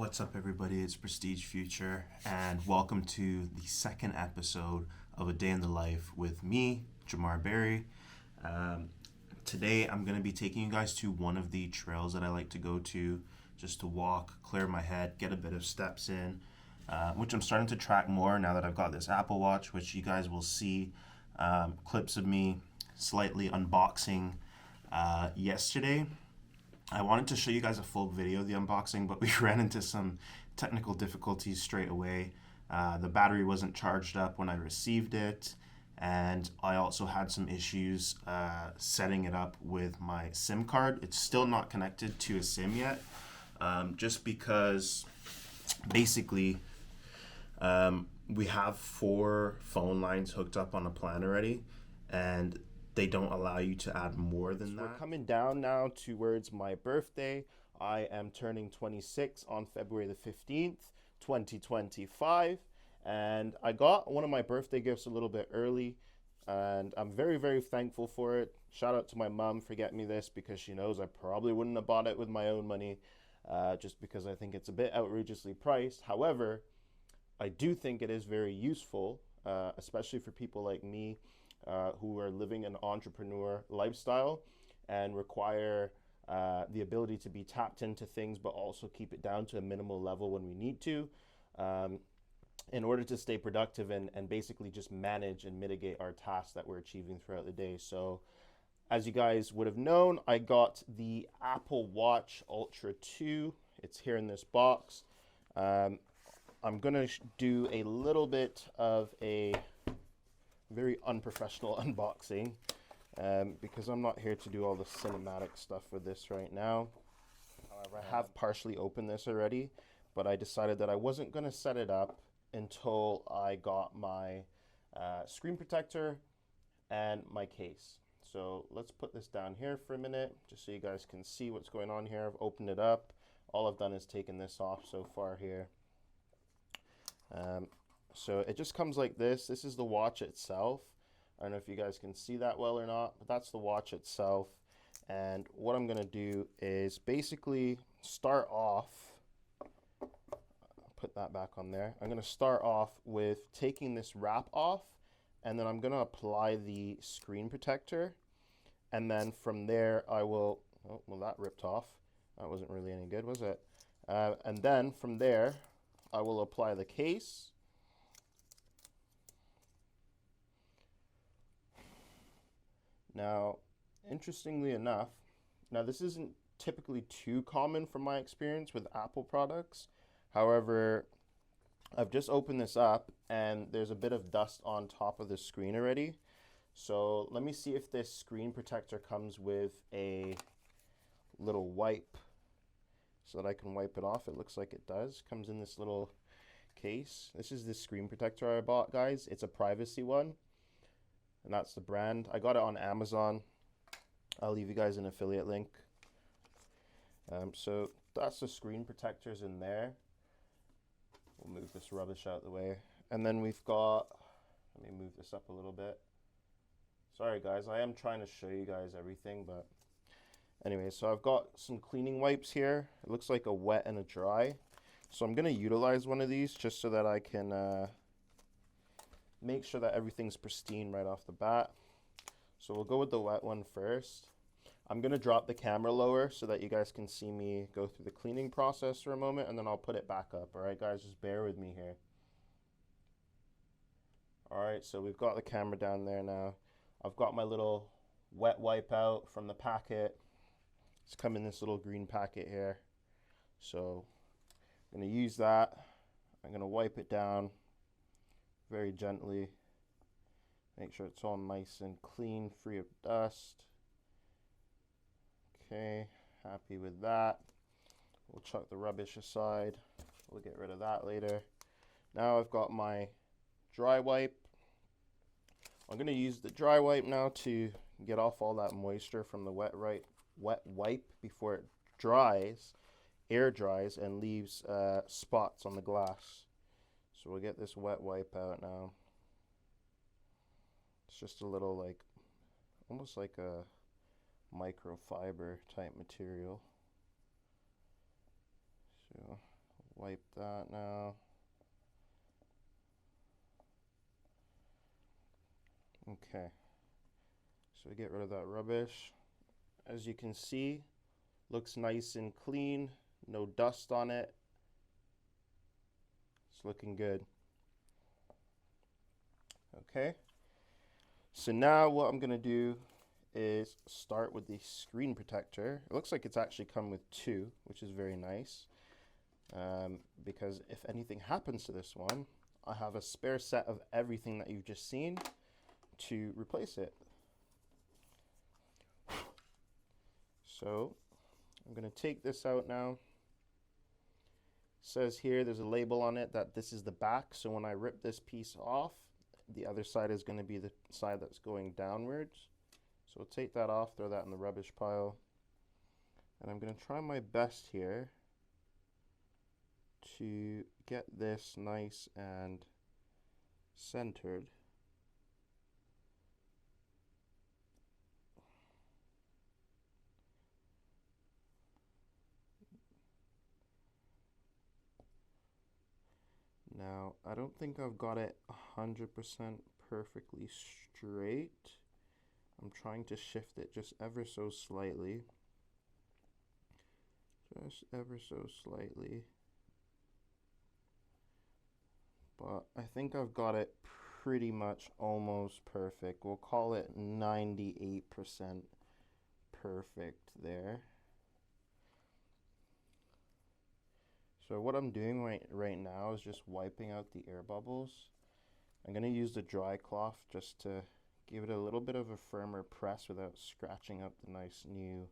What's up, everybody? It's Prestige Future, and welcome to the second episode of A Day in the Life with me, Jamar Berry. Um, Today, I'm going to be taking you guys to one of the trails that I like to go to just to walk, clear my head, get a bit of steps in, which I'm starting to track more now that I've got this Apple Watch, which you guys will see clips of me slightly unboxing yesterday. I wanted to show you guys a full video of the unboxing, but we ran into some technical difficulties straight away. The battery wasn't charged up when I received it, and I also had some issues setting it up with my SIM card. It's still not connected to a SIM yet, just because basically we have 4 phone lines hooked up on a plan already, and they don't allow you to add more than that. We're coming down now towards my birthday. I am turning 26 on February the 15th, 2025. And I got one of my birthday gifts a little bit early, and I'm very, very thankful for it. Shout out to my mom for getting me this, because she knows I probably wouldn't have bought it with my own money, just because I think it's a bit outrageously priced. However, I do think it is very useful, especially for people like me, who are living an entrepreneur lifestyle and require the ability to be tapped into things, but also keep it down to a minimal level when we need to, in order to stay productive and basically just manage and mitigate our tasks that we're achieving throughout the day. So as you guys would have known, I got the Apple Watch Ultra 2. It's here in this box. I'm going to do a little bit of a very unprofessional unboxing, because I'm not here to do all the cinematic stuff with this right now. However, I have partially opened this already, but I decided that I wasn't going to set it up until I got my screen protector and my case. So let's put this down here for a minute, just so you guys can see what's going on here. I've opened it up. All I've done is taken this off so far here. So it just comes like this. This is the watch itself. I don't know if you guys can see that well or not, but that's the watch itself. And what I'm going to do is basically start off, put that back on there. I'm going to start off with taking this wrap off, and then I'm going to apply the screen protector. And then from there, I will, oh, well, that ripped off. That wasn't really any good, was it? And then from there, I will apply the case. Now, interestingly enough, now this isn't typically too common from my experience with Apple products. However, I've just opened this up and there's a bit of dust on top of the screen already. So let me see if this screen protector comes with a little wipe so that I can wipe it off. It looks like it does. Comes in this little case. This is the screen protector I bought, guys. It's a privacy one, and that's the brand. I got it on Amazon. I'll leave you guys an affiliate link. So that's the screen protectors in there. We'll move this rubbish out of the way. And then we've got, let me move this up a little bit. Sorry guys, I am trying to show you guys everything, but anyway, so I've got some cleaning wipes here. It looks like a wet and a dry. So I'm gonna utilize one of these just so that I can make sure that everything's pristine right off the bat. So we'll go with the wet one first. I'm gonna drop the camera lower so that you guys can see me go through the cleaning process for a moment, and then I'll put it back up. All right, guys, just bear with me here. All right, so we've got the camera down there now. I've got my little wet wipe out from the packet. It's come in this little green packet here. So I'm gonna use that. I'm gonna wipe it down very gently. Make sure it's all nice and clean, free of dust. Okay, happy with that. We'll chuck the rubbish aside. We'll get rid of that later. Now I've got my dry wipe. I'm gonna use the dry wipe now to get off all that moisture from the wet wipe before it dries, air dries, and leaves spots on the glass. So we'll get this wet wipe out now. It's just a little, like, almost like a microfiber type material. So wipe that now. Okay, so we get rid of that rubbish. As you can see, looks nice and clean, no dust on it. It's looking good. Okay, so now what I'm gonna do is start with the screen protector. It looks like it's actually come with two, which is very nice, because if anything happens to this one, I have a spare set of everything that you've just seen to replace it. So I'm going to take this out now. It says here there's a label on it that this is the back, so when I rip this piece off, the other side is going to be the side that's going downwards. So we'll take that off, throw that in the rubbish pile, and I'm going to try my best here to get this nice and centered. Now, I don't think I've got it 100% perfectly straight. I'm trying to shift it just ever so slightly. Just ever so slightly. But I think I've got it pretty much almost perfect. We'll call it 98% perfect there. So what I'm doing right now is just wiping out the air bubbles. I'm going to use the dry cloth just to give it a little bit of a firmer press without scratching up the nice new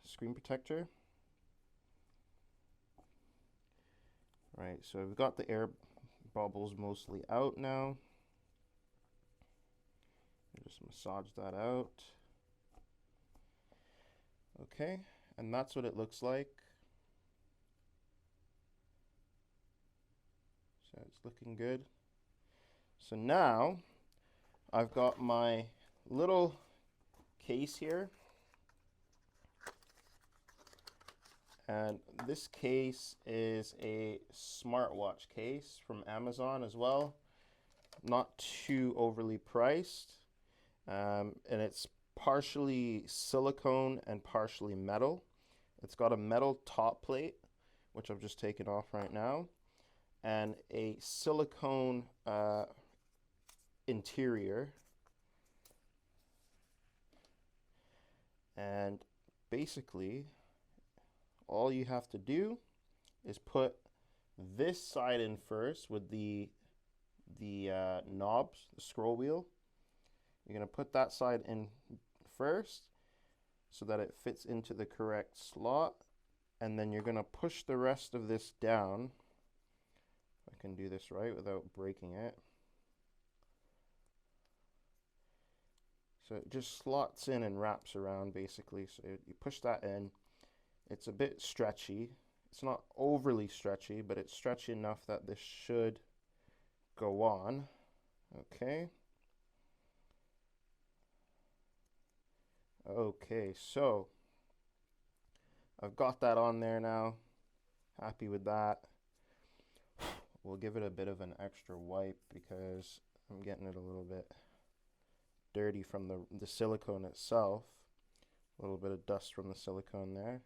screen protector. Right, so we've got the air bubbles mostly out now. Just massage that out. Okay, and that's what it looks like. So it's looking good. So now I've got my little case here, and this case is a smartwatch case from Amazon as well, not too overly priced, and it's partially silicone and partially metal. It's got a metal top plate, which I've just taken off right now, and a silicone interior. And basically, all you have to do is put this side in first with the knobs, the scroll wheel. You're going to put that side in first so that it fits into the correct slot, and then you're going to push the rest of this down. I can do this right without breaking it. So it just slots in and wraps around basically. So you push that in. It's a bit stretchy. It's not overly stretchy, but it's stretchy enough that this should go on. Okay. Okay, so I've got that on there now. Happy with that. We'll give it a bit of an extra wipe because I'm getting it a little bit dirty from the silicone itself. A little bit of dust from the silicone there.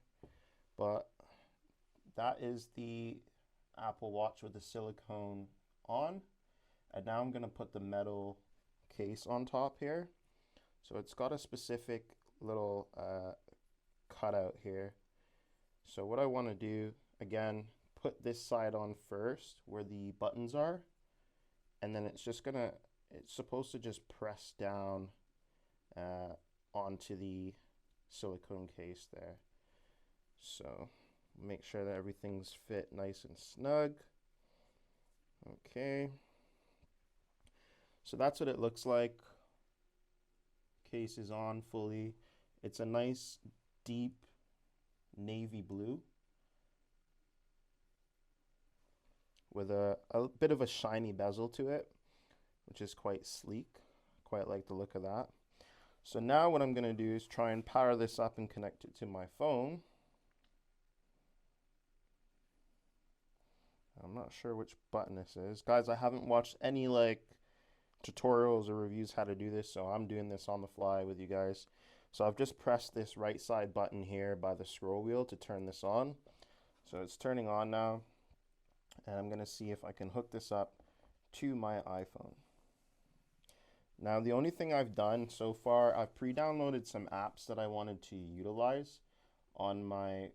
But that is the Apple Watch with the silicone on. And now I'm going to put the metal case on top here. So it's got a specific little cutout here. So what I want to do, again, put this side on first where the buttons are. And then it's supposed to just press down onto the silicone case there. So make sure that everything's fit nice and snug. Okay. So that's what it looks like. Case is on fully. It's a nice deep navy blue with a bit of a shiny bezel to it, which is quite sleek. Quite like the look of that. So now what I'm going to do is try and power this up and connect it to my phone. I'm not sure which button this is. Guys, I haven't watched any like tutorials or reviews how to do this, so I'm doing this on the fly with you guys. So I've just pressed this right side button here by the scroll wheel to turn this on. So it's turning on now, and I'm going to see if I can hook this up to my iPhone. Now, the only thing I've done so far, I've pre-downloaded some apps that I wanted to utilize on my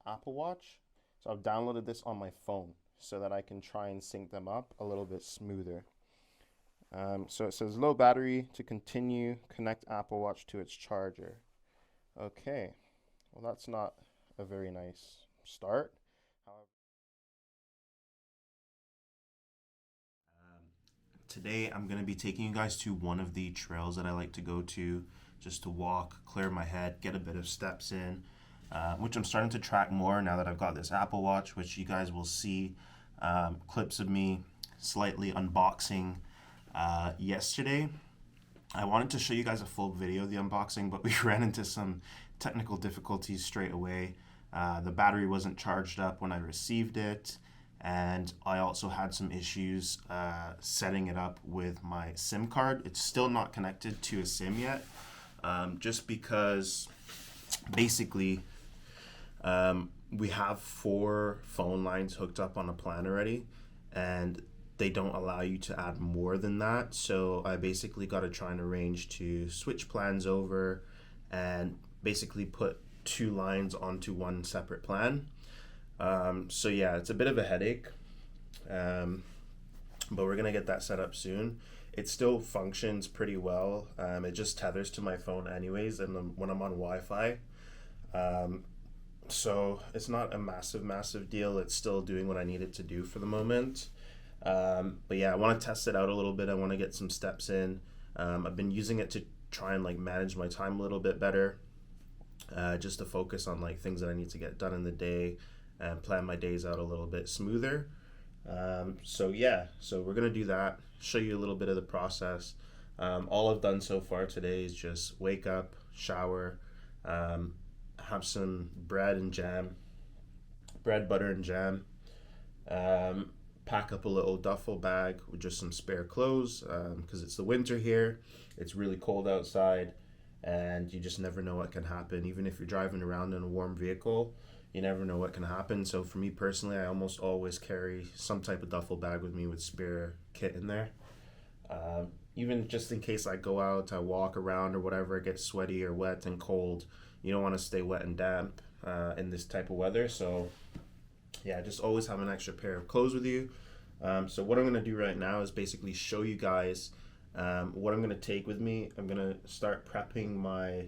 Apple Watch. So I've downloaded this on my phone so that I can try and sync them up a little bit smoother. So it says low battery to continue, connect Apple Watch to its charger. Okay, well that's not a very nice start. However, Today I'm going to be taking you guys to one of the trails that I like to go to just to walk, clear my head, get a bit of steps in, which I'm starting to track more now that I've got this Apple Watch, which you guys will see clips of me slightly unboxing yesterday. I wanted to show you guys a full video of the unboxing, but we ran into some technical difficulties straight away. The battery wasn't charged up when I received it, and I also had some issues setting it up with my SIM card. It's still not connected to a SIM yet, just because basically we have 4 phone lines hooked up on a plan already, and they don't allow you to add more than that. So I basically got to try and arrange to switch plans over and basically put 2 lines onto one separate plan. So yeah, it's a bit of a headache, but we're gonna get that set up soon. It still functions pretty well. It just tethers to my phone anyways, and when I'm on Wi-Fi. So it's not a massive deal. It's still doing what I need it to do for the moment. But yeah, I want to test it out a little bit. I want to get some steps in. I've been using it to try and like manage my time a little bit better, just to focus on like things that I need to get done in the day and plan my days out a little bit smoother. So yeah, so we're gonna do that. Show you a little bit of the process. All I've done so far today is just wake up, shower, have some bread, butter, and jam. Pack up a little duffel bag with just some spare clothes, because it's the winter here. It's really cold outside, and you just never know what can happen. Even if you're driving around in a warm vehicle, you never know what can happen. So for me personally, I almost always carry some type of duffel bag with me with spare kit in there. Even just in case I go out, I walk around or whatever, it gets sweaty or wet and cold. You don't want to stay wet and damp in this type of weather. So yeah, just always have an extra pair of clothes with you. So what I'm going to do right now is basically show you guys what I'm going to take with me. I'm going to start prepping my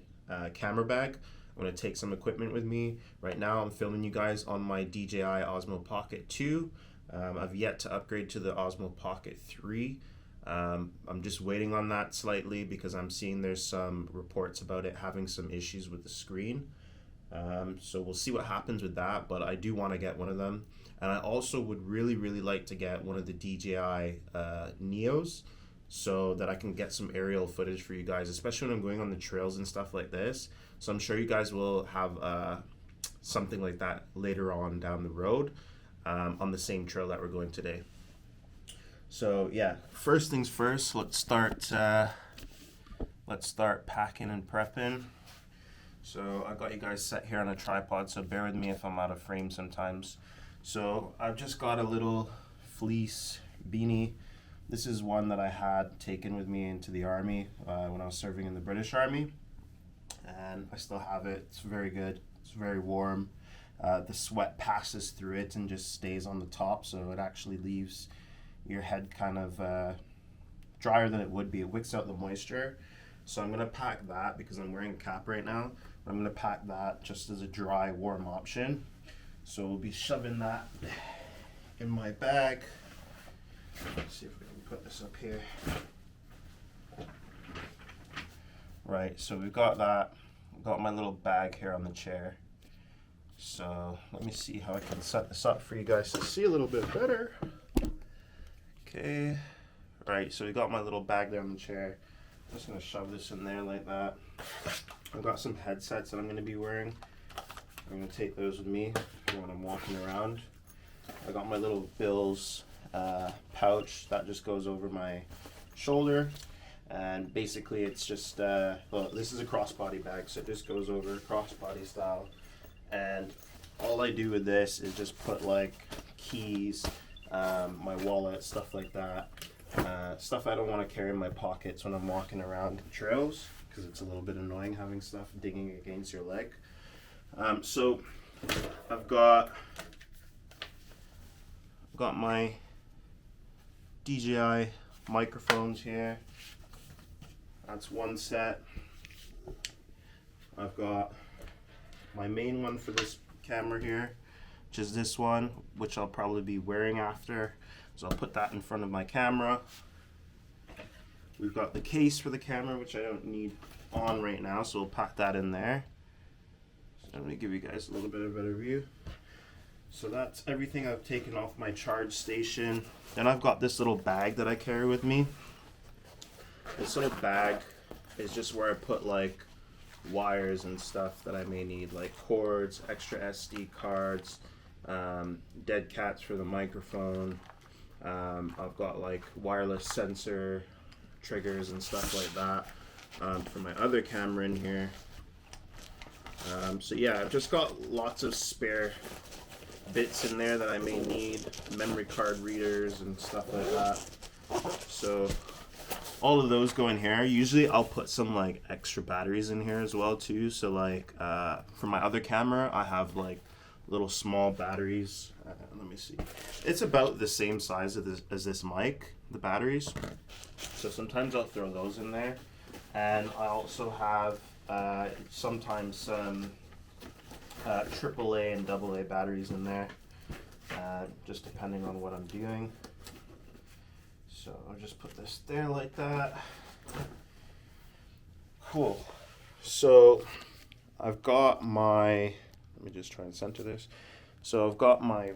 camera bag. I'm going to take some equipment with me. Right now I'm filming you guys on my DJI Osmo Pocket 2. I've yet to upgrade to the Osmo Pocket 3. I'm just waiting on that slightly because I'm seeing there's some reports about it having some issues with the screen. So we'll see what happens with that, but I do want to get one of them. And I also would really like to get one of the DJI Neos so that I can get some aerial footage for you guys, especially when I'm going on the trails and stuff like this. So I'm sure you guys will have something like that later on down the road on the same trail that we're going today. So yeah, first things first, let's start packing and prepping. So I got you guys set here on a tripod, so bear with me if I'm out of frame sometimes. So I've just got a little fleece beanie. This is one that I had taken with me into the army when I was serving in the British Army, and I still have it. It's very good. It's very warm. The sweat passes through it and just stays on the top, so it actually leaves your head kind of drier than it would be. It wicks out the moisture. So I'm gonna pack that because I'm wearing a cap right now. I'm gonna pack that just as a dry, warm option. So we'll be shoving that in my bag. Let's see if we can put this up here. Right, so we've got that. I've got my little bag here on the chair. So let me see how I can set this up for you guys to see a little bit better. Okay, right, so we got my little bag there on the chair. I'm just gonna shove this in there like that. I've got some headsets that I'm gonna be wearing. I'm gonna take those with me when I'm walking around. I got my little Bill's pouch that just goes over my shoulder, and basically it's just well, this is a crossbody bag, so it just goes over crossbody style, and all I do with this is just put like keys, my wallet, stuff like that, stuff I don't want to carry in my pockets when I'm walking around trails, because it's a little bit annoying having stuff digging against your leg. So I've got my DJI microphones here. That's one set. I've got my main one for this camera here, which is this one, which I'll probably be wearing after. So I'll put that in front of my camera. We've got the case for the camera, which I don't need on right now, so we'll pack that in there. So let me give you guys a little bit of a better view. So that's everything I've taken off my charge station. Then I've got this little bag that I carry with me. This little bag is just where I put like wires and stuff that I may need, like cords, extra SD cards, dead cats for the microphone. I've got like wireless sensor triggers and stuff like that for my other camera in here. So yeah, I've just got lots of spare bits in there that I may need, memory card readers and stuff like that. So all of those go in here. Usually I'll put some like extra batteries in here as well too. So like for my other camera, I have like little small batteries. Let me see. It's about the same size as this mic, the batteries. So sometimes I'll throw those in there. And I also have sometimes some AAA and AA batteries in there, just depending on what I'm doing. So I'll just put this there like that. Cool. So I've got my, let me just try and center this. So I've got my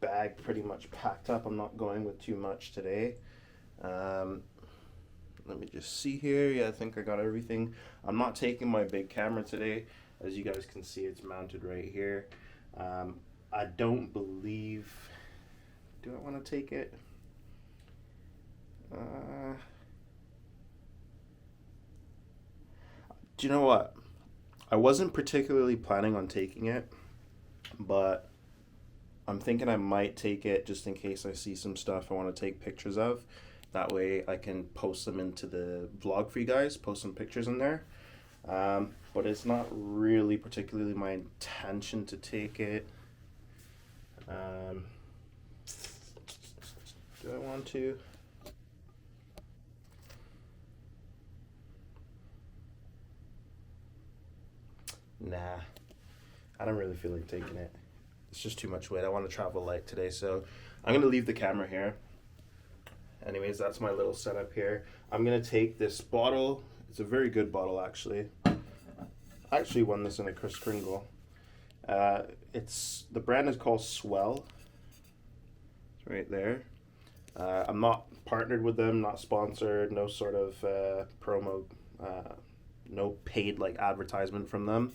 bag pretty much packed up. I'm not going with too much today. Let me just see here. Yeah, I think I got everything. I'm not taking my big camera today. As you guys can see, it's mounted right here. I don't believe, do I want to take it? Do you know what? I wasn't particularly planning on taking it, but I'm thinking I might take it just in case I see some stuff I want to take pictures of. That way I can post them into the vlog for you guys, post some pictures in there. But it's not really particularly my intention to take it. Do I want to? Nah, I don't really feel like taking it. It's just too much weight. I want to travel light today, so I'm going to leave the camera here. Anyways, that's my little setup here. I'm going to take this bottle. It's a very good bottle, actually. I actually won this in a Kris Kringle. The brand is called Swell. It's right there. I'm not partnered with them, not sponsored, no sort of promo, no paid like advertisement from them.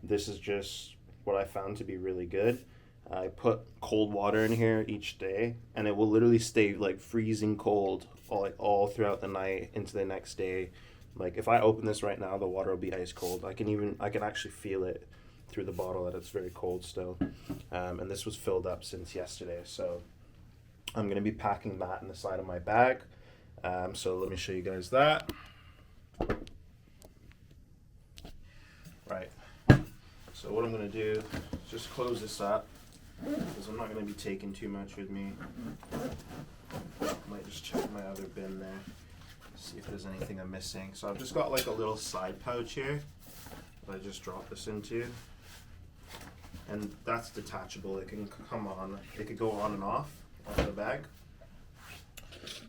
This is just what I found to be really good. I put cold water in here each day, and it will literally stay like freezing cold all throughout the night into the next day. Like if I open this right now, the water will be ice cold. I can actually feel it through the bottle that it's very cold still. And this was filled up since yesterday, so I'm going to be packing that in the side of my bag. So let me show you guys that. Right. So what I'm going to do is just close this up, because I'm not going to be taking too much with me. Might just check my other bin there, see if there's anything I'm missing. So I've just got like a little side pouch here that I just drop this into. And that's detachable. It can come on, it could go on and off the bag.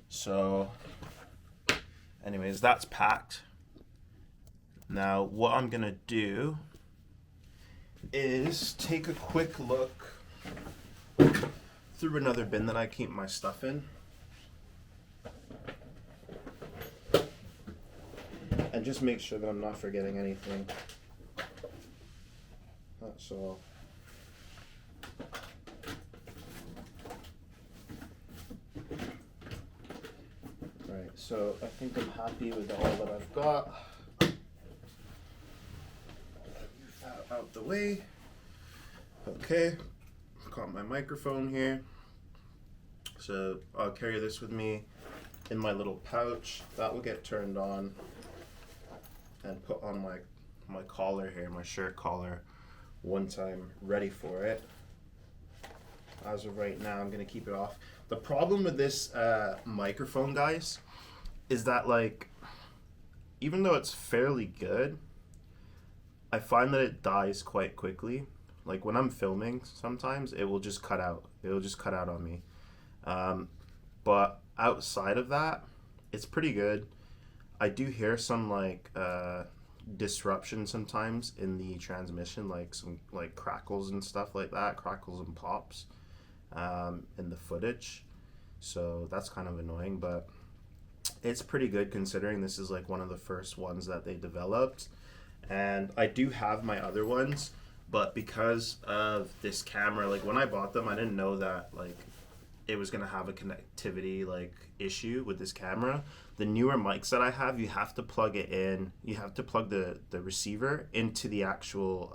So anyways, that's packed. Now what I'm gonna do is take a quick look through another bin that I keep my stuff in, and just make sure that I'm not forgetting anything. That's all. So I think I'm happy with all that I've got. Move that out the way. Okay, got my microphone here. So I'll carry this with me in my little pouch. That will get turned on and put on my collar here, my shirt collar, once I'm ready for it. As of right now, I'm gonna keep it off. The problem with this microphone, guys, is that like, even though it's fairly good, I find that it dies quite quickly. Like when I'm filming, sometimes it will just cut out. It will just cut out on me. But outside of that, it's pretty good. I do hear some like disruption sometimes in the transmission, like some like crackles and stuff like that, crackles and pops in the footage. So that's kind of annoying, but it's pretty good considering this is like one of the first ones that they developed. And I do have my other ones, but because of this camera, like when I bought them, I didn't know that like it was gonna have a connectivity like issue with this camera. The newer mics that I have, you have to plug it in. You have to plug the receiver into the actual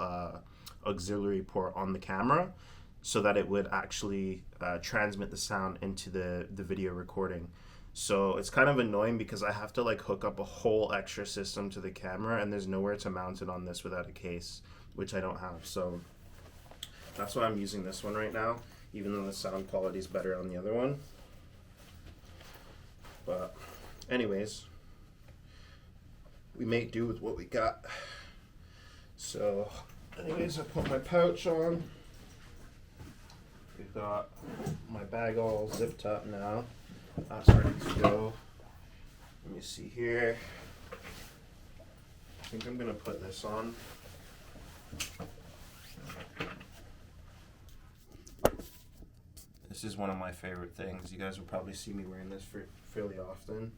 auxiliary port on the camera, so that it would actually transmit the sound into the video recording. So it's kind of annoying because I have to like hook up a whole extra system to the camera, and there's nowhere to mount it on this without a case, which I don't have. So that's why I'm using this one right now, even though the sound quality is better on the other one. But anyways, we make do with what we got. So anyways, I put my pouch on. We've got my bag all zipped up now. That's ready to go. Let me see here. I think I'm gonna put this on. This is one of my favorite things. You guys will probably see me wearing this fairly often.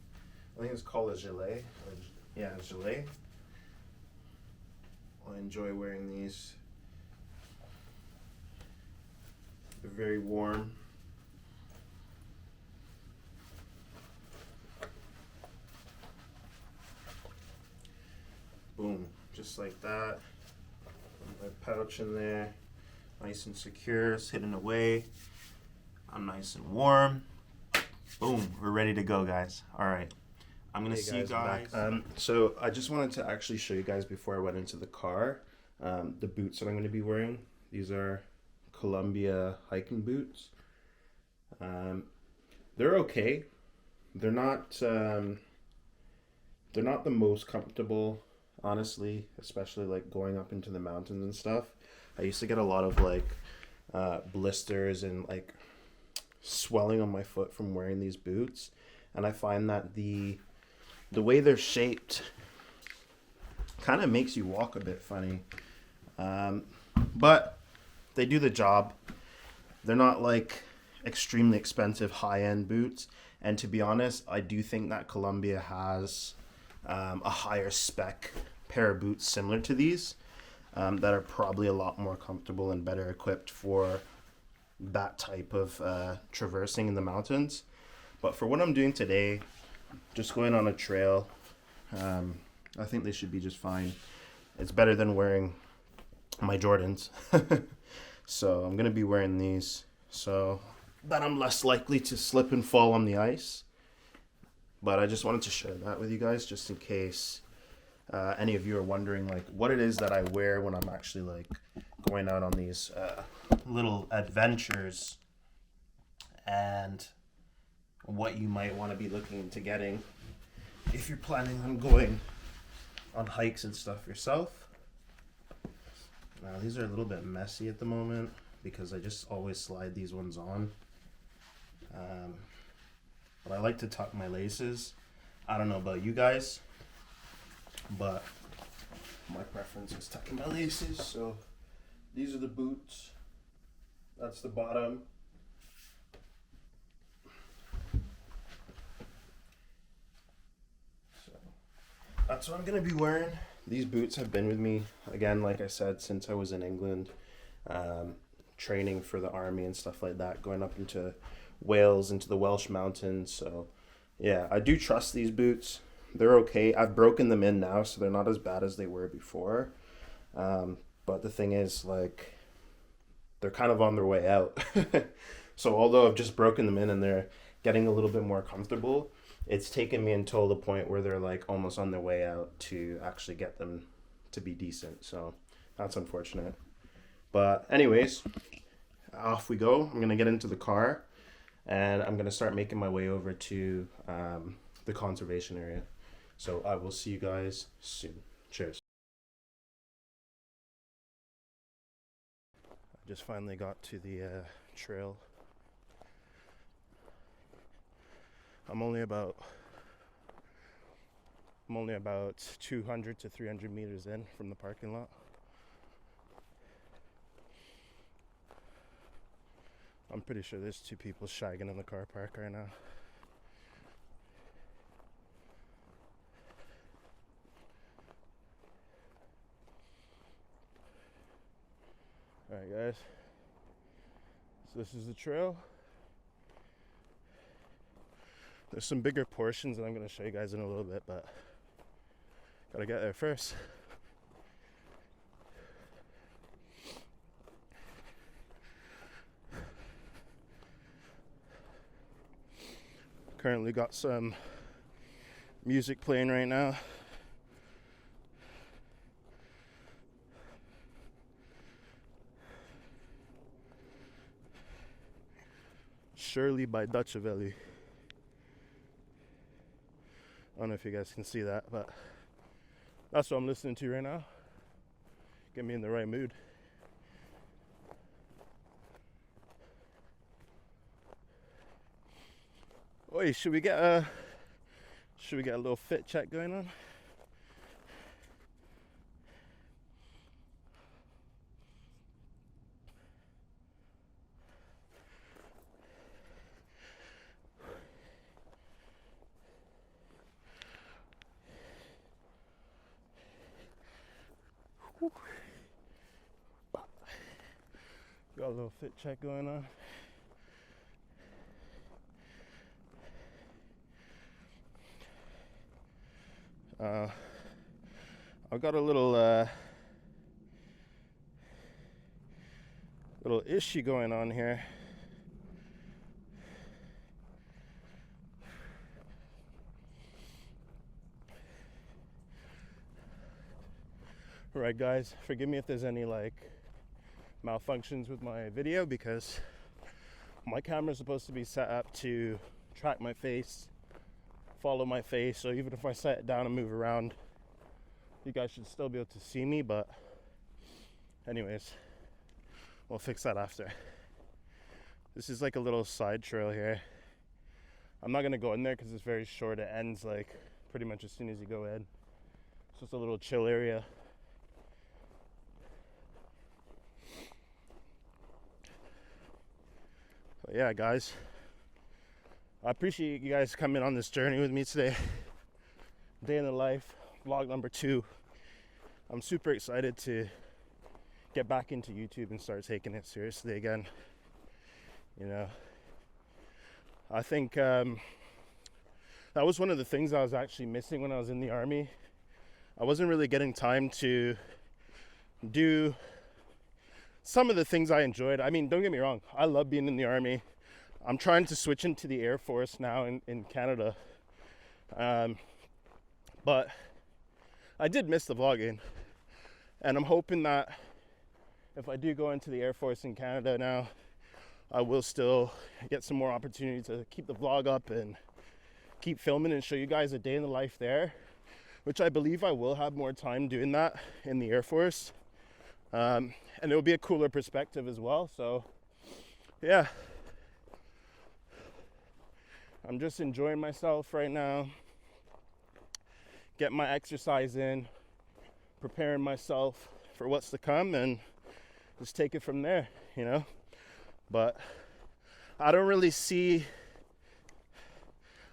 I think it's called a gilet. Yeah, a gilet. I enjoy wearing these. They're very warm. Boom, just like that. My pouch in there, nice and secure, it's hidden away. I'm nice and warm. Boom, we're ready to go, guys. All right, I'm gonna see you guys. So I just wanted to actually show you guys before I went into the car, the boots that I'm gonna be wearing. These are Columbia hiking boots. They're okay. They're not the most comfortable, honestly, especially like going up into the mountains and stuff. I used to get a lot of like blisters and like swelling on my foot from wearing these boots, and I find that the way they're shaped kind of makes you walk a bit funny, but they do the job. They're not like extremely expensive high-end boots, and to be honest, I do think that Columbia has a higher spec pair of boots similar to these that are probably a lot more comfortable and better equipped for that type of traversing in the mountains. But for what I'm doing today, just going on a trail, I think they should be just fine. It's better than wearing my Jordans. So I'm gonna be wearing these so that I'm less likely to slip and fall on the ice. But I just wanted to share that with you guys, just in case any of you are wondering like what it is that I wear when I'm actually like going out on these little adventures, and what you might want to be looking into getting if you're planning on going on hikes and stuff yourself. Now these are a little bit messy at the moment because I just always slide these ones on. But I like to tuck my laces. I don't know about you guys, but my preference is tucking my laces. So these are the boots. That's the bottom. So that's what I'm gonna be wearing. These boots have been with me, again, like I said, since I was in England, training for the army and stuff like that, going up into Wales, into the Welsh mountains. So Yeah, I do trust these boots. They're okay. I've broken them in now, so they're not as bad as they were before. But the thing is, like, they're kind of on their way out. So although I've just broken them in and they're getting a little bit more comfortable, it's taken me until the point where they're like almost on their way out to actually get them to be decent. So that's unfortunate. But anyways, off we go. I'm gonna get into the car and I'm gonna start making my way over to the conservation area. So I will see you guys soon. Cheers. I just finally got to the trail. I'm only about 200 to 300 meters in from the parking lot. I'm pretty sure there's two people shagging in the car park right now. Alright guys, so this is the trail. There's some bigger portions that I'm going to show you guys in a little bit, but gotta get there first. Currently got some music playing right now. Shirley by Dutchavelli. I don't know if you guys can see that, but that's what I'm listening to right now. Get me in the right mood. Oi, should we get a little fit check going on? Got a little fit check going on. I've got a little issue going on here. Alright guys, forgive me if there's any like malfunctions with my video, because my camera's supposed to be set up to track my face, follow my face, so even if I set it down and move around, you guys should still be able to see me. But anyways, we'll fix that after. This is like a little side trail here. I'm not gonna go in there because it's very short. It ends like pretty much as soon as you go in. It's just a little chill area. But yeah guys, I appreciate you guys coming on this journey with me today. Day in the life, vlog number 2. I'm super excited to get back into YouTube and start taking it seriously again. You know, I think that was one of the things I was actually missing when I was in the army. I wasn't really getting time to do some of the things I enjoyed. I mean, don't get me wrong, I love being in the army. I'm trying to switch into the Air Force now in Canada. But I did miss the vlogging. And I'm hoping that if I do go into the Air Force in Canada now, I will still get some more opportunity to keep the vlog up and keep filming and show you guys a day in the life there, which I believe I will have more time doing that in the Air Force. And it'll be a cooler perspective as well. So yeah, I'm just enjoying myself right now, getting my exercise in, preparing myself for what's to come, and just take it from there, you know. But I don't really see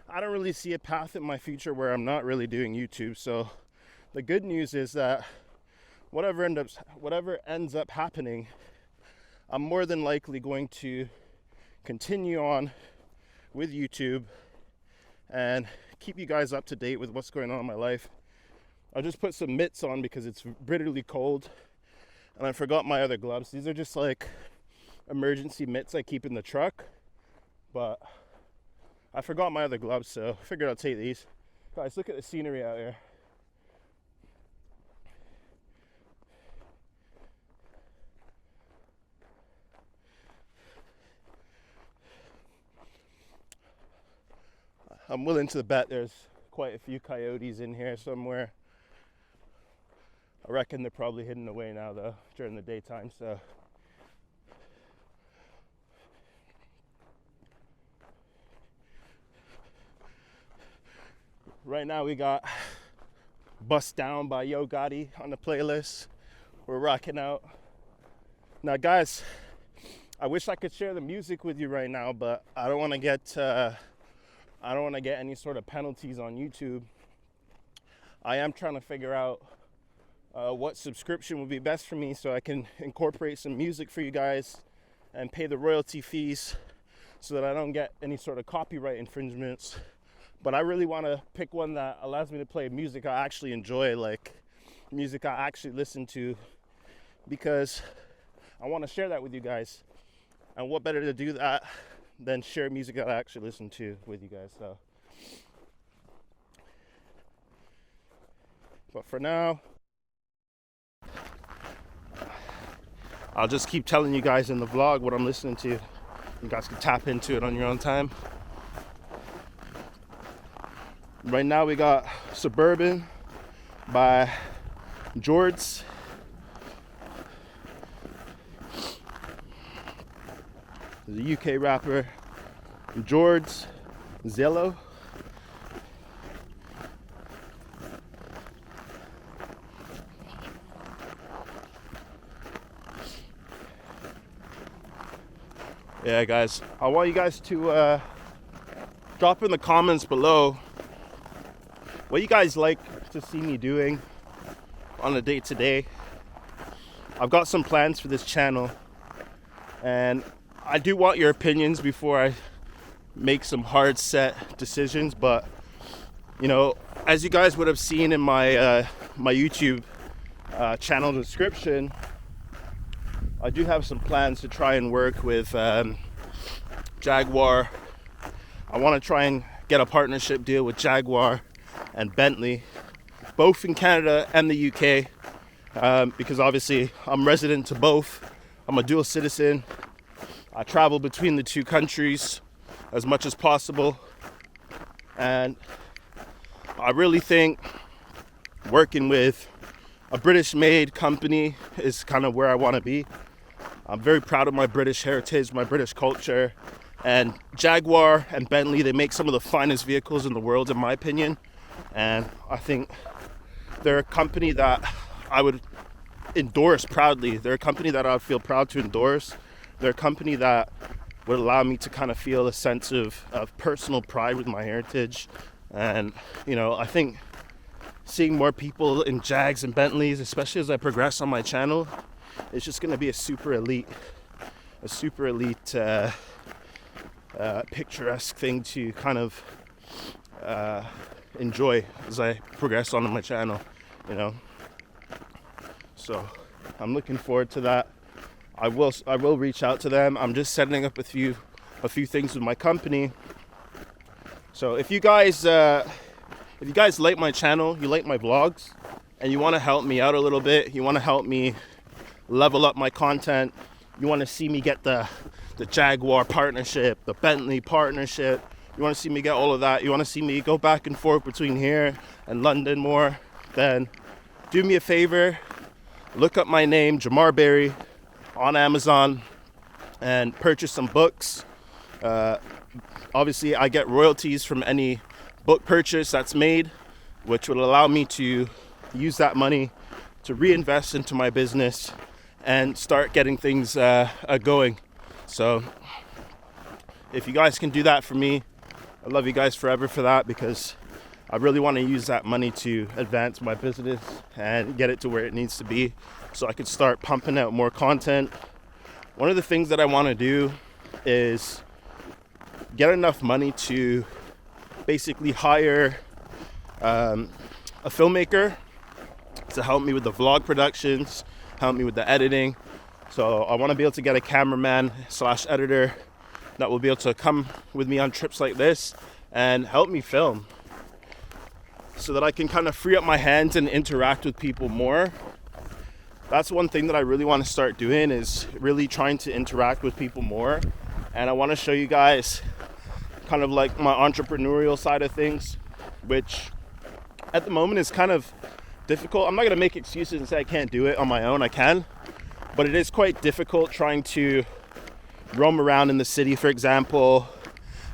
a path in my future where I'm not really doing YouTube. So the good news is that whatever ends up happening, I'm more than likely going to continue on with YouTube and keep you guys up to date with what's going on in my life. I just put some mitts on because it's bitterly cold, and I forgot my other gloves. These are just like emergency mitts I keep in the truck, but I forgot my other gloves, so I figured I'll take these. Guys, look at the scenery out here. I'm willing to bet there's quite a few coyotes in here somewhere. I reckon they're probably hidden away now though during the daytime, so right now we got Bust Down by Yo Gotti on the playlist. We're rocking out. Now guys, I wish I could share the music with you right now, but I don't want to get any sort of penalties on YouTube. I am trying to figure out what subscription would be best for me so I can incorporate some music for you guys and pay the royalty fees so that I don't get any sort of copyright infringements. But I really want to pick one that allows me to play music I actually enjoy, like music I actually listen to, because I want to share that with you guys. And what better to do that than share music that I actually listen to with you guys. So, but for now, I'll just keep telling you guys in the vlog what I'm listening to. You guys can tap into it on your own time. Right now we got Suburban by Jords. The UK rapper Jords Zello. Yeah, guys, I want you guys to drop in the comments below what you guys like to see me doing on a day-to-day. I've got some plans for this channel, and I do want your opinions before I make some hard set decisions. But you know, as you guys would have seen in my my YouTube channel description, I do have some plans to try and work with Jaguar. I want to try and get a partnership deal with Jaguar and Bentley, both in Canada and the UK, because obviously I'm resident to both. I'm a dual citizen. I travel between the two countries as much as possible, and I really think working with a British-made company is kind of where I want to be. I'm very proud of my British heritage, my British culture, and Jaguar and Bentley, they make some of the finest vehicles in the world, in my opinion, and I think they're a company that I would endorse proudly. They're a company that I would feel proud to endorse. They're a company that would allow me to kind of feel a sense of personal pride with my heritage. And, you know, I think seeing more people in Jags and Bentleys, especially as I progress on my channel, it's just going to be a super elite picturesque thing to kind of enjoy as I progress on my channel, you know. So I'm looking forward to that. I will reach out to them. I'm just setting up a few things with my company. So if you guys like my channel, you like my vlogs, and you want to help me out a little bit, you want to help me level up my content, you want to see me get the Jaguar partnership, the Bentley partnership, you want to see me get all of that, you want to see me go back and forth between here and London more, then do me a favor, look up my name, Jamar Berry, on Amazon, and purchase some books. Obviously I get royalties from any book purchase that's made, which will allow me to use that money to reinvest into my business and start getting things going. So if you guys can do that for me, I love you guys forever for that, because I really want to use that money to advance my business and get it to where it needs to be so I could start pumping out more content. One of the things that I want to do is get enough money to basically hire a filmmaker to help me with the vlog productions, help me with the editing. So I want to be able to get a cameraman / editor that will be able to come with me on trips like this and help me film, so that I can kind of free up my hands and interact with people more. That's one thing that I really want to start doing, is really trying to interact with people more. And I want to show you guys kind of like my entrepreneurial side of things, which at the moment is kind of difficult. I'm not going to make excuses and say I can't do it on my own. I can, but it is quite difficult trying to roam around in the city, for example,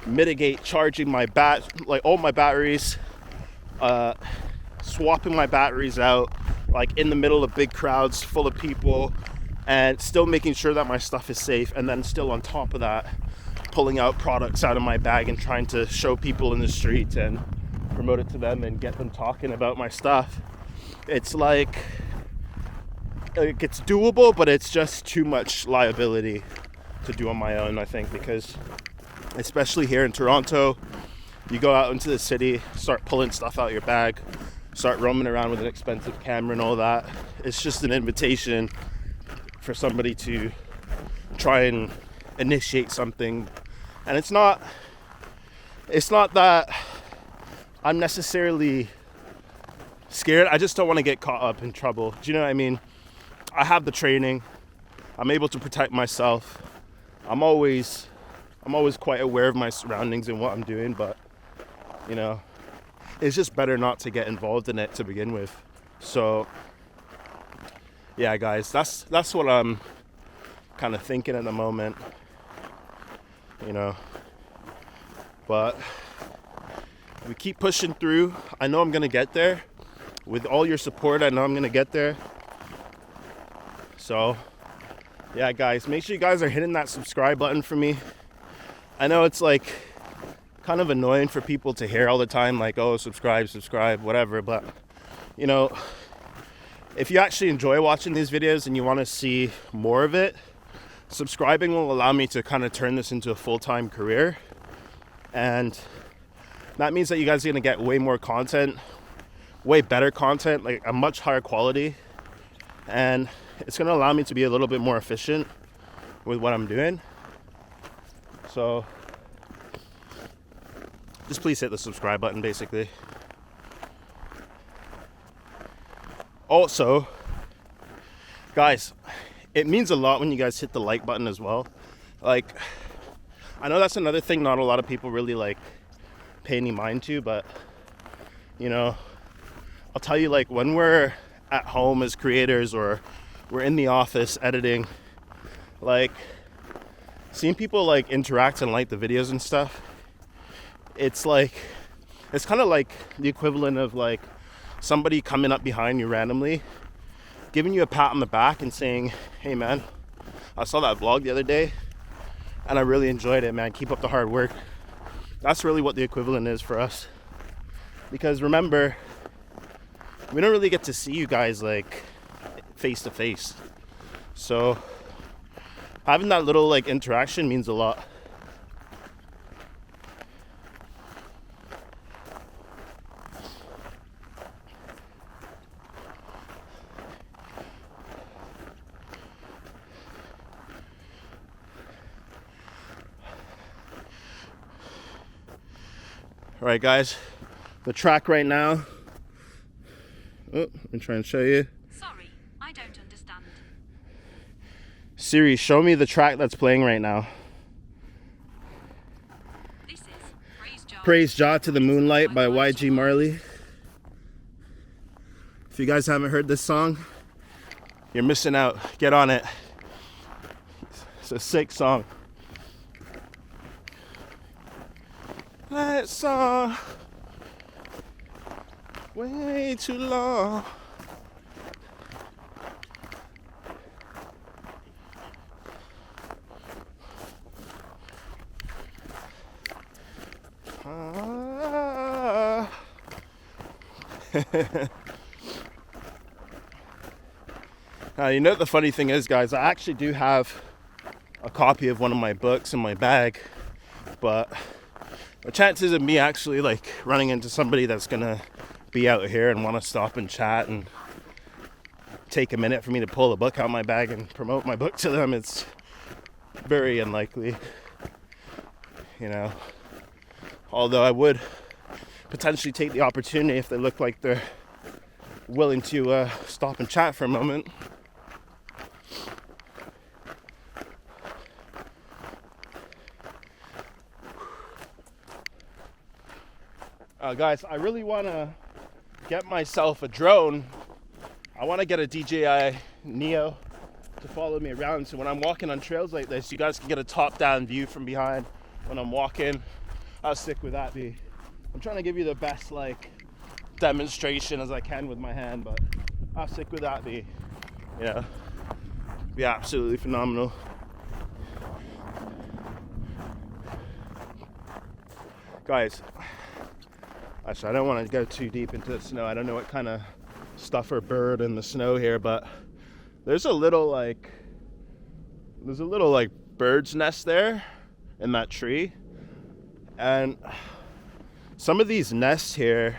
mitigate charging my all my batteries, swapping my batteries out like in the middle of big crowds full of people, and still making sure that my stuff is safe, and then still on top of that pulling out products out of my bag and trying to show people in the street and promote it to them and get them talking about my stuff. It's like it's doable, but it's just too much liability to do on my own, I think, because especially here in Toronto, you go out into the city, start pulling stuff out of your bag, start roaming around with an expensive camera and all that. It's just an invitation for somebody to try and initiate something. And it's not that I'm necessarily scared. I just don't want to get caught up in trouble. Do you know what I mean? I have the training. I'm able to protect myself. I'm always quite aware of my surroundings and what I'm doing, but you know, it's just better not to get involved in it to begin with. So yeah, guys, that's what I'm kind of thinking at the moment, you know. But we keep pushing through. I know I'm gonna get there. With all your support, I know I'm gonna get there. So yeah, guys, make sure you guys are hitting that subscribe button for me. I know it's like kind of annoying for people to hear all the time, like, oh, subscribe, whatever. But, you know, if you actually enjoy watching these videos and you want to see more of it, subscribing will allow me to kind of turn this into a full-time career. And that means that you guys are going to get way more content, way better content, like a much higher quality. And it's going to allow me to be a little bit more efficient with what I'm doing. So just please hit the subscribe button, basically. Also, guys, it means a lot when you guys hit the like button as well. Like, I know that's another thing not a lot of people really like pay any mind to, but you know, I'll tell you, like, when we're at home as creators or we're in the office editing, like, seeing people like interact and like the videos and stuff, it's like, it's kind of like the equivalent of like somebody coming up behind you randomly, giving you a pat on the back and saying, hey man, I saw that vlog the other day and I really enjoyed it, man, keep up the hard work. That's really what the equivalent is for us, because remember, we don't really get to see you guys like face to face, so having that little like interaction means a lot. All right, guys, the track right now. Oh, I'm trying to show you. Sorry, I don't understand. Siri, show me the track that's playing right now. This is Praise Jah to the Moonlight by YG Marley. If you guys haven't heard this song, you're missing out. Get on it. It's a sick song. That song way too long. Now, you know what the funny thing is, guys, I actually do have a copy of one of my books in my bag, but The chances of me actually like running into somebody that's gonna be out here and want to stop and chat and take a minute for me to pull a book out of my bag and promote my book to them, it's very unlikely, you know. Although I would potentially take the opportunity if they look like they're willing to stop and chat for a moment. Guys, I really want to get myself a drone. I want to get a DJI Neo to follow me around, so when I'm walking on trails like this, you guys can get a top-down view from behind when I'm walking. How sick would that be? I'm trying to give you the best like demonstration as I can with my hand, but how sick would that be? Yeah, be absolutely phenomenal. Guys, actually I don't want to go too deep into the snow. I don't know what kind of stuff or bird in the snow here, but there's a little like bird's nest there in that tree. And some of these nests here,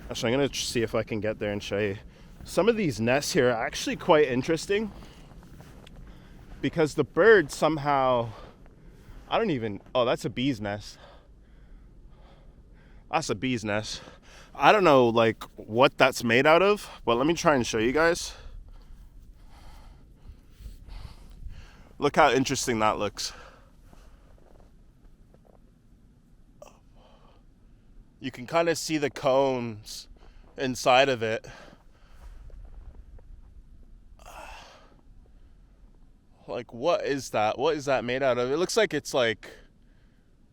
actually I'm going to see if I can get there and show you. Some of these nests here are actually quite interesting because the bird somehow, oh, that's a bee's nest. That's a bee's nest. I don't know like what that's made out of, but let me try and show you guys. Look how interesting that looks. You can kind of see the cones inside of it. Like, what is that? What is that made out of? It looks like it's like,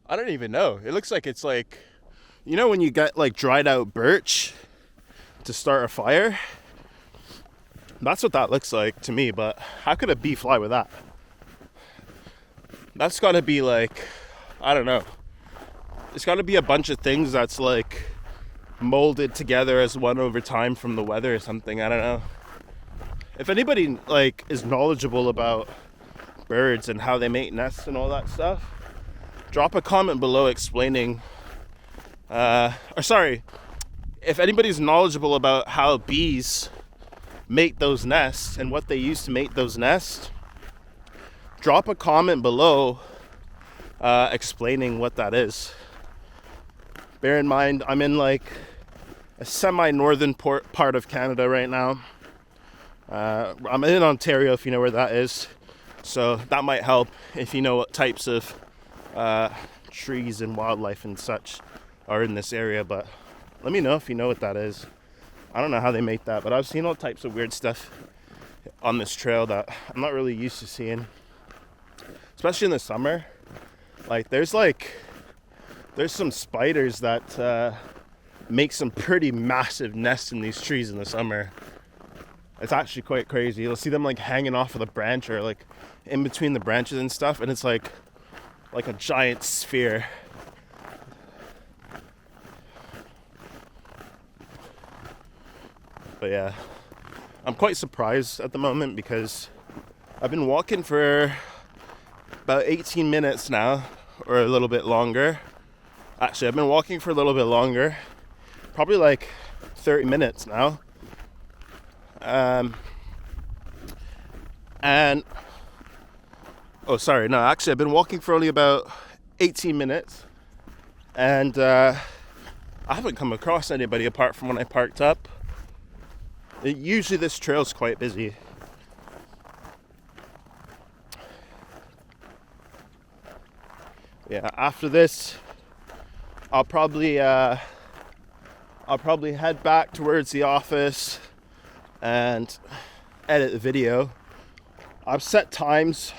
I don't even know. It looks like it's like, you know when you get like dried out birch to start a fire? That's what that looks like to me, but how could a bee fly with that? That's gotta be like, I don't know. It's got to be a bunch of things that's like molded together as one over time from the weather or something. I don't know. If anybody like is knowledgeable about birds and how they make nests and all that stuff, drop a comment below explaining. If anybody's knowledgeable about how bees make those nests and what they use to make those nests, drop a comment below explaining what that is. Bear in mind, I'm in like a semi-northern part of Canada right now. I'm in Ontario, if you know where that is. So that might help if you know what types of trees and wildlife and such are in this area. But let me know if you know what that is. I don't know how they make that, but I've seen all types of weird stuff on this trail that I'm not really used to seeing. Especially in the summer. Like there's some spiders that make some pretty massive nests in these trees in the summer. It's actually quite crazy. You'll see them like hanging off of the branch or like in between the branches and stuff, and it's like a giant sphere. But yeah, I'm quite surprised at the moment because I've been walking for about 18 minutes now, or a little bit longer. Actually, I've been walking for a little bit longer, probably like 30 minutes now. I've been walking for only about 18 minutes, and I haven't come across anybody apart from when I parked up. Usually this trail's quite busy. Yeah, after this, I'll probably head back towards the office and edit the video. I've set times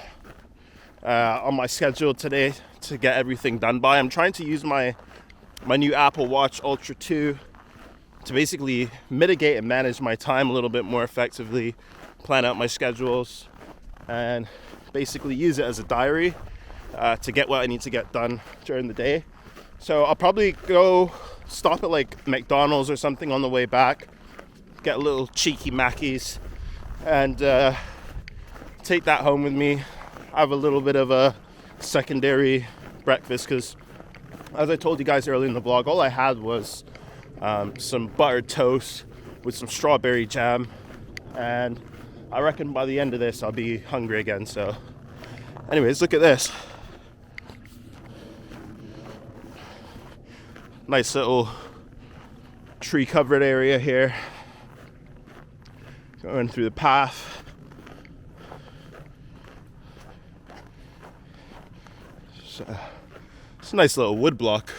on my schedule today to get everything done by. I'm trying to use my new Apple Watch Ultra 2 to basically mitigate and manage my time a little bit more effectively, plan out my schedules, and basically use it as a diary to get what I need to get done during the day. So I'll probably go stop at like McDonald's or something on the way back, get a little cheeky Mackies, and take that home with me. Have a little bit of a secondary breakfast because, as I told you guys earlier in the vlog, all I had was some buttered toast with some strawberry jam, and I reckon by the end of this I'll be hungry again. So anyways, look at this. Nice little tree covered area here. Going through the path. It's a nice little wood block.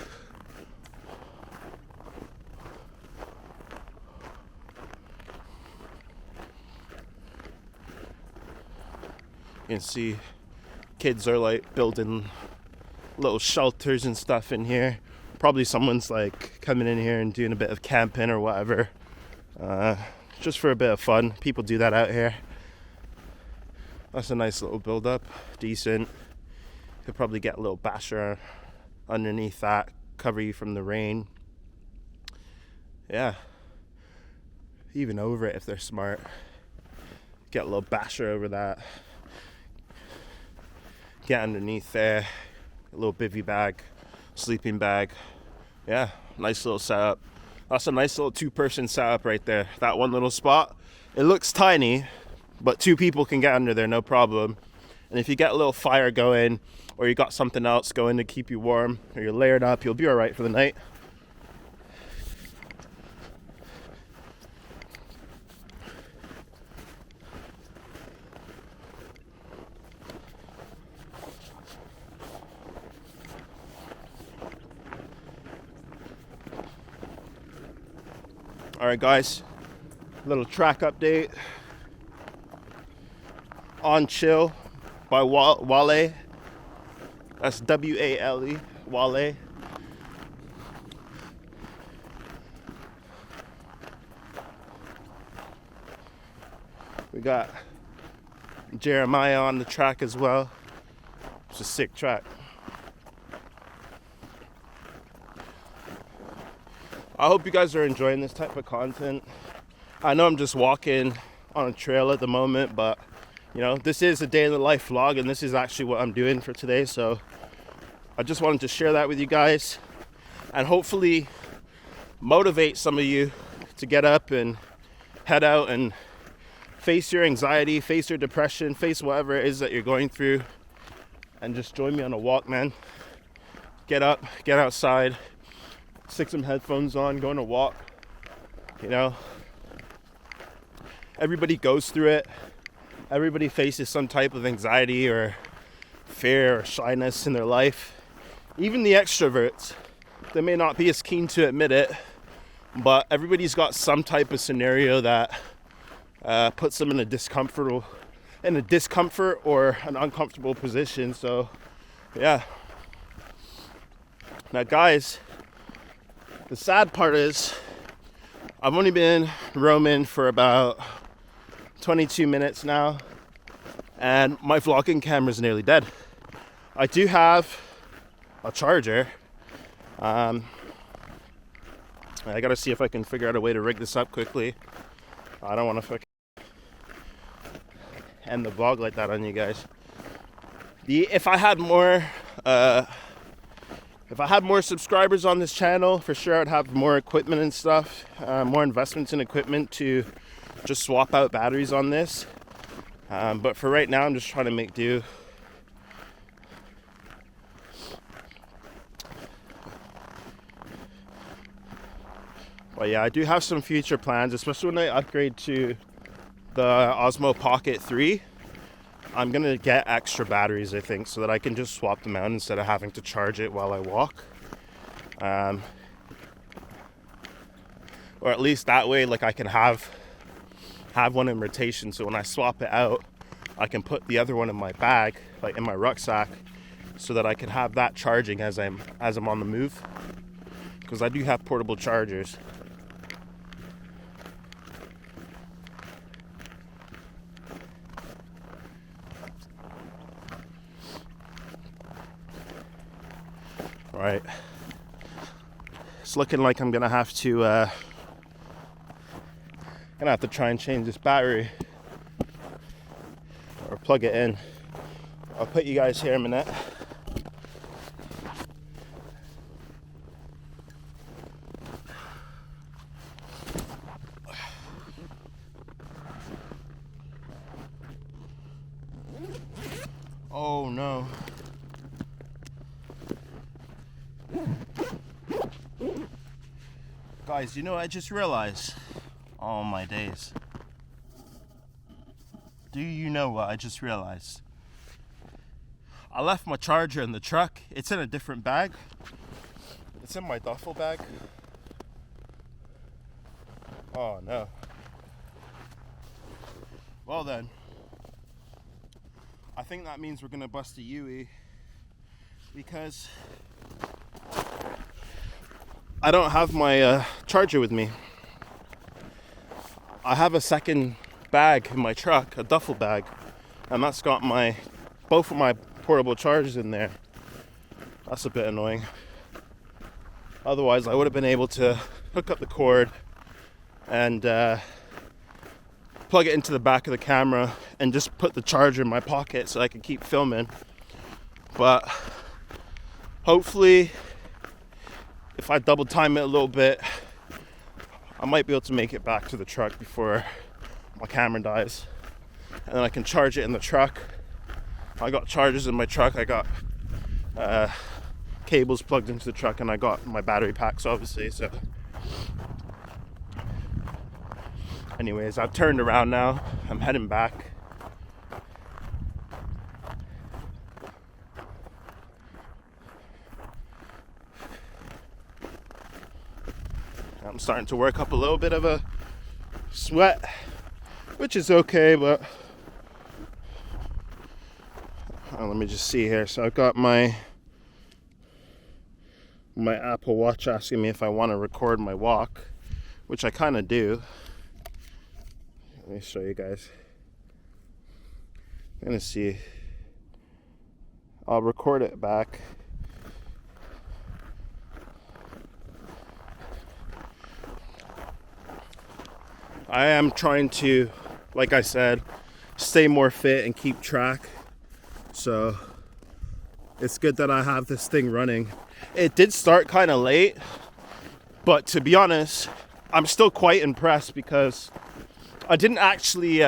You can see kids are like building little shelters and stuff in here. Probably someone's like coming in here and doing a bit of camping or whatever, just for a bit of fun. People do that out here. That's a nice little build up, decent. Could probably get a little basher underneath that, cover you from the rain. Yeah, even over it if they're smart. Get a little basher over that. Get underneath there, a little bivvy bag, sleeping bag. Yeah, nice little setup. That's a nice little 2-person setup right there. That one little spot, it looks tiny, but 2 people can get under there, no problem. And if you get a little fire going, or you got something else going to keep you warm, or you're layered up, you'll be all right for the night. All right, guys, little track update. On Chill by Wale. That's W-A-L-E, Wale. We got Jeremiah on the track as well. It's a sick track. I hope you guys are enjoying this type of content. I know I'm just walking on a trail at the moment, but you know, this is a day in the life vlog, and this is actually what I'm doing for today. So I just wanted to share that with you guys and hopefully motivate some of you to get up and head out and face your anxiety, face your depression, face whatever it is that you're going through, and just join me on a walk, man. Get up, get outside, stick some headphones on, go on a walk. You know, everybody goes through it. Everybody faces some type of anxiety or fear or shyness in their life. Even the extroverts, they may not be as keen to admit it, but everybody's got some type of scenario that puts them in a discomfort or an uncomfortable position. So yeah. Now guys, the sad part is I've only been roaming for about 22 minutes now, and my vlogging camera's nearly dead. I do have a charger. I gotta see if I can figure out a way to rig this up quickly. I don't want to fucking end the vlog like that on you guys. If I had more subscribers on this channel, for sure I'd have more equipment and stuff, more investments in equipment to just swap out batteries on this. But for right now, I'm just trying to make do. But yeah, I do have some future plans, especially when I upgrade to the Osmo Pocket 3. I'm gonna get extra batteries, I think, so that I can just swap them out instead of having to charge it while I walk. Or at least that way, like, I can have one in rotation, so when I swap it out, I can put the other one in my bag, like in my rucksack, so that I can have that charging as I'm on the move. Because I do have portable chargers. All right. It's looking like I'm gonna have to try and change this battery or plug it in. I'll put you guys here in a minute. no. Guys, you know what I just realized? Oh my days. Do you know what I just realized? I left my charger in the truck. It's in a different bag. It's in my duffel bag. Oh no. Well then, I think that means we're gonna bust a UE because I don't have my charger with me. I have a second bag in my truck, a duffel bag, and that's got both of my portable chargers in there. That's a bit annoying. Otherwise, I would have been able to hook up the cord and plug it into the back of the camera and just put the charger in my pocket so I can keep filming. But hopefully, if I double time it a little bit, I might be able to make it back to the truck before my camera dies, and then I can charge it in the truck. I got chargers in my truck. I got cables plugged into the truck, and I got my battery packs, obviously. So anyways, I've turned around now. I'm heading back. I'm starting to work up a little bit of a sweat, which is okay, but let me just see here. So I've got my Apple Watch asking me if I want to record my walk, which I kind of do. Let me show you guys. I'm gonna see. I'll record it back. I am trying to, like I said, stay more fit and keep track. So it's good that I have this thing running. It did start kind of late, but to be honest, I'm still quite impressed because I didn't actually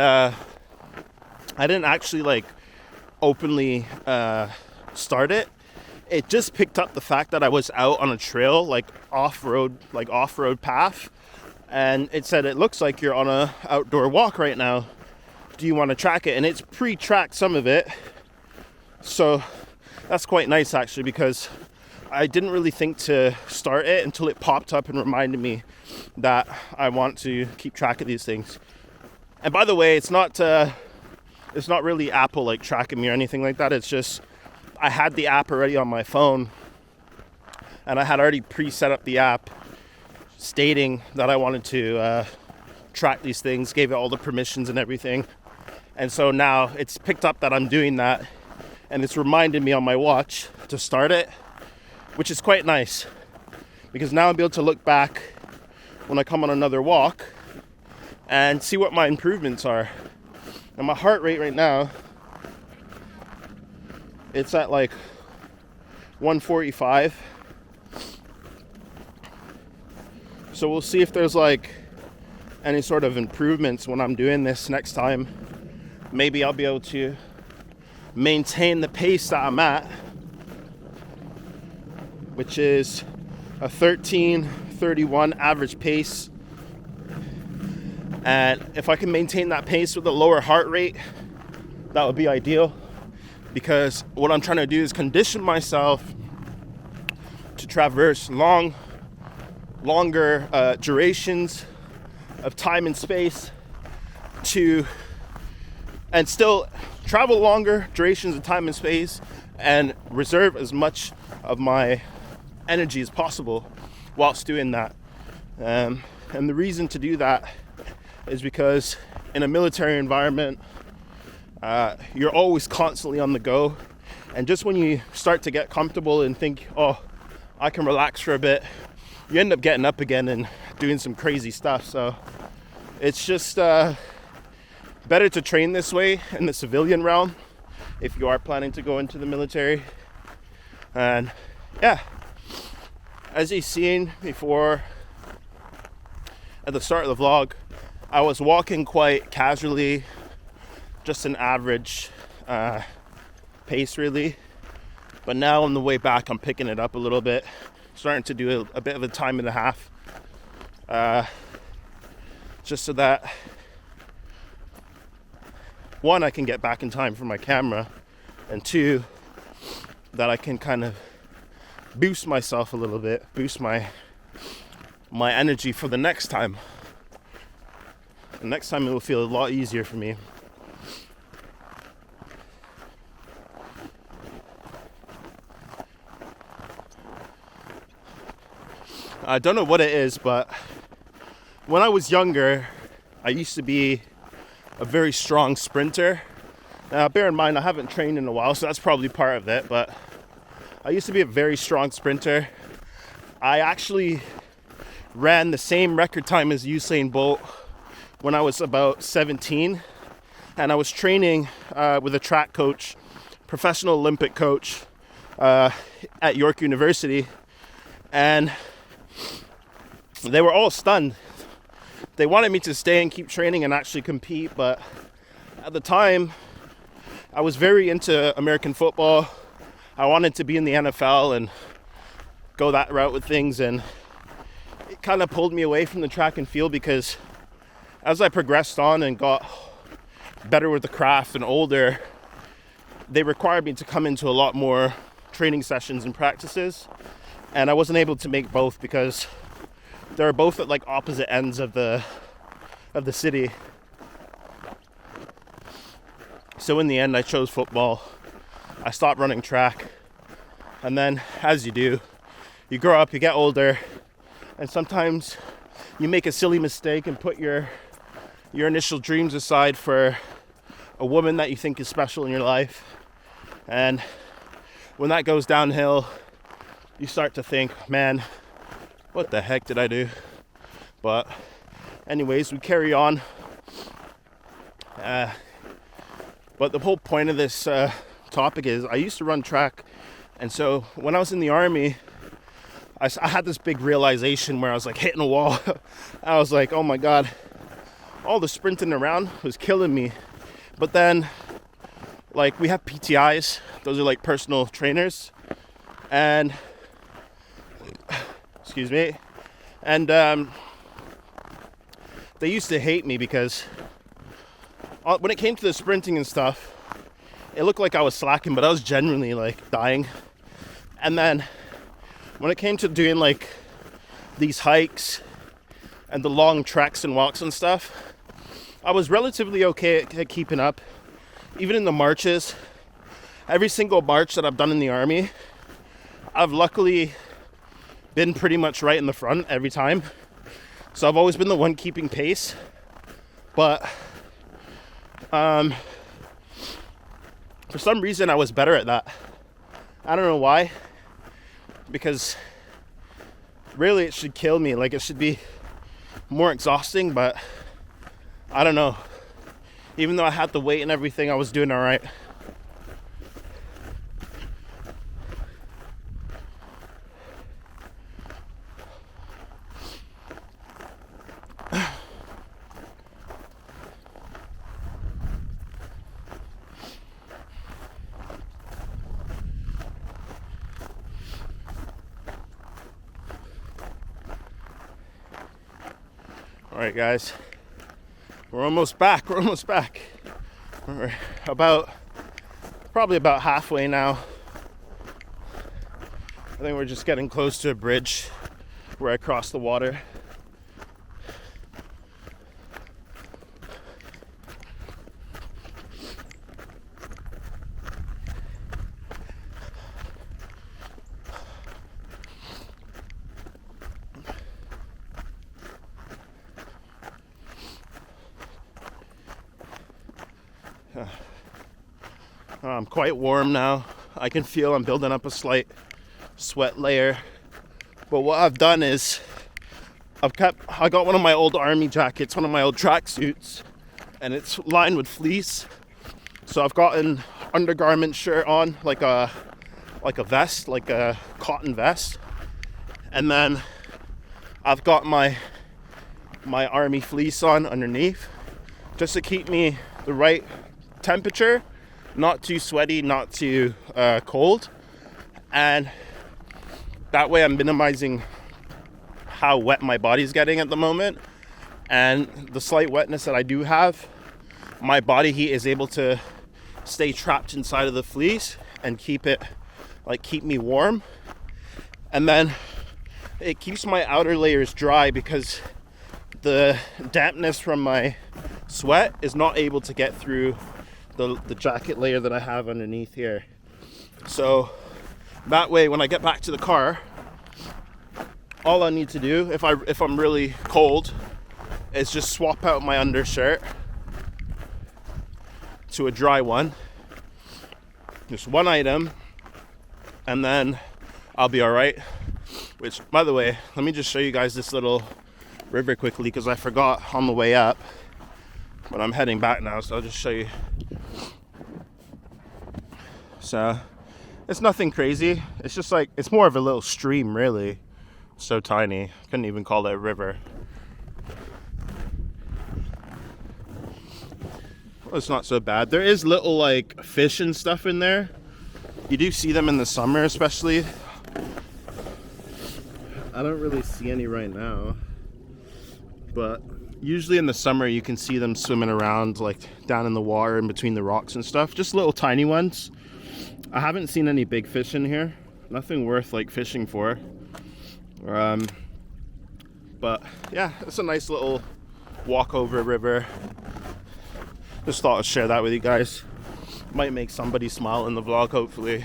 like openly start it. It just picked up the fact that I was out on a trail, like off-road path, and it said, it looks like you're on a outdoor walk right now. Do you want to track it? And it's pre-tracked some of it. So that's quite nice actually, because I didn't really think to start it until it popped up and reminded me that I want to keep track of these things. And by the way, it's not really Apple like tracking me or anything like that. It's just I had the app already on my phone, and I had already pre-set up the app stating that I wanted to track these things, gave it all the permissions and everything. And so now it's picked up that I'm doing that, and it's reminded me on my watch to start it, which is quite nice, because now I'll be able to look back when I come on another walk and see what my improvements are. And my heart rate right now, it's at like 145. So we'll see if there's like any sort of improvements when I'm doing this next time. Maybe I'll be able to maintain the pace that I'm at, which is a 13:31 average pace. And if I can maintain that pace with a lower heart rate, that would be ideal, because what I'm trying to do is condition myself to traverse longer durations of time and space, and still travel longer durations of time and space and reserve as much of my energy as possible whilst doing that. And the reason to do that is because in a military environment, you're always constantly on the go. And just when you start to get comfortable and think, oh, I can relax for a bit, you end up getting up again and doing some crazy stuff. So it's just better to train this way in the civilian realm if you are planning to go into the military. And yeah, as you've seen before at the start of the vlog, I was walking quite casually, just an average pace really. But now on the way back, I'm picking it up a little bit, starting to do a bit of a time and a half, just so that, one, I can get back in time for my camera, and two, that I can kind of boost myself a little bit, boost my energy for the next time. The next time it will feel a lot easier for me. I don't know what it is, but when I was younger, I used to be a very strong sprinter. Now, bear in mind, I haven't trained in a while, so that's probably part of it, but I used to be a very strong sprinter. I actually ran the same record time as Usain Bolt when I was about 17, and I was training with a track coach, professional Olympic coach at York University, and they were all stunned. They wanted me to stay and keep training and actually compete, but at the time, I was very into American football. I wanted to be in the NFL and go that route with things, and it kind of pulled me away from the track and field because as I progressed on and got better with the craft and older, they required me to come into a lot more training sessions and practices, and I wasn't able to make both because they're both at like opposite ends of the city. So in the end, I chose football. I stopped running track, and then as you do, you grow up, you get older, and sometimes you make a silly mistake and put your initial dreams aside for a woman that you think is special in your life. And when that goes downhill, you start to think, man, what the heck did I do? But anyways, we carry on. But the whole point of this topic is I used to run track. And so when I was in the army, I had this big realization where I was like hitting a wall. I was like, oh my God, all the sprinting around was killing me. But then, like, we have PTIs. Those are like personal trainers. And excuse me, and they used to hate me because when it came to the sprinting and stuff, it looked like I was slacking, but I was genuinely like dying. And then when it came to doing like these hikes and the long treks and walks and stuff, I was relatively okay at keeping up. Even in the marches, every single march that I've done in the army, I've luckily been pretty much right in the front every time. So I've always been the one keeping pace. But for some reason I was better at that. I don't know why. Because really it should kill me. Like, it should be more exhausting, but I don't know. Even though I had the weight and everything, I was doing all right. All right, guys, we're almost back. We're probably about halfway now. I think we're just getting close to a bridge where I cross the water. I'm quite warm now. I can feel I'm building up a slight sweat layer. But what I've done is I got one of my old army jackets, one of my old track suits, and it's lined with fleece. So I've got an undergarment shirt on, like a vest, like a cotton vest. And then I've got my army fleece on underneath, just to keep me the right temperature not too sweaty, not too cold, and that way I'm minimizing how wet my body's getting at the moment. And the slight wetness that I do have, my body heat is able to stay trapped inside of the fleece and keep me warm. And then it keeps my outer layers dry because the dampness from my sweat is not able to get through the jacket layer that I have underneath here. So that way, when I get back to the car, all I need to do, if I'm really cold, is just swap out my undershirt to a dry one. Just one item, and then I'll be all right. Which, by the way, let me just show you guys this little river quickly, because I forgot on the way up, but I'm heading back now, so I'll just show you. So it's nothing crazy. It's just like, it's more of a little stream, really. So tiny, couldn't even call it a river. Well, it's not so bad. There is little like fish and stuff in there. You do see them in the summer, especially. I don't really see any right now, but usually in the summer you can see them swimming around like down in the water in between the rocks and stuff. Just little tiny ones. I haven't seen any big fish in here. Nothing worth like fishing for. But yeah, it's a nice little walk over a river. Just thought I'd share that with you guys. Might make somebody smile in the vlog, hopefully.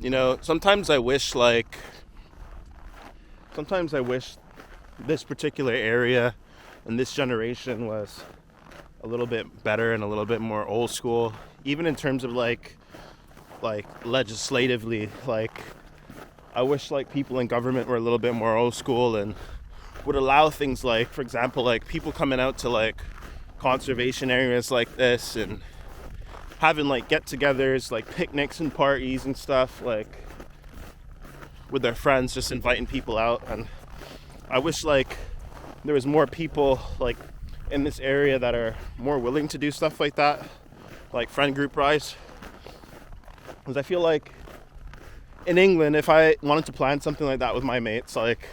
You know, sometimes I wish this particular area and this generation was a little bit better and a little bit more old school, even in terms of like legislatively. Like, I wish like people in government were a little bit more old school and would allow things like, for example, like people coming out to like conservation areas like this and having like get-togethers, like picnics and parties and stuff, like with their friends, just inviting people out. And I wish like there was more people like in this area that are more willing to do stuff like that, like friend group wise. Because I feel like in England, if I wanted to plan something like that with my mates, like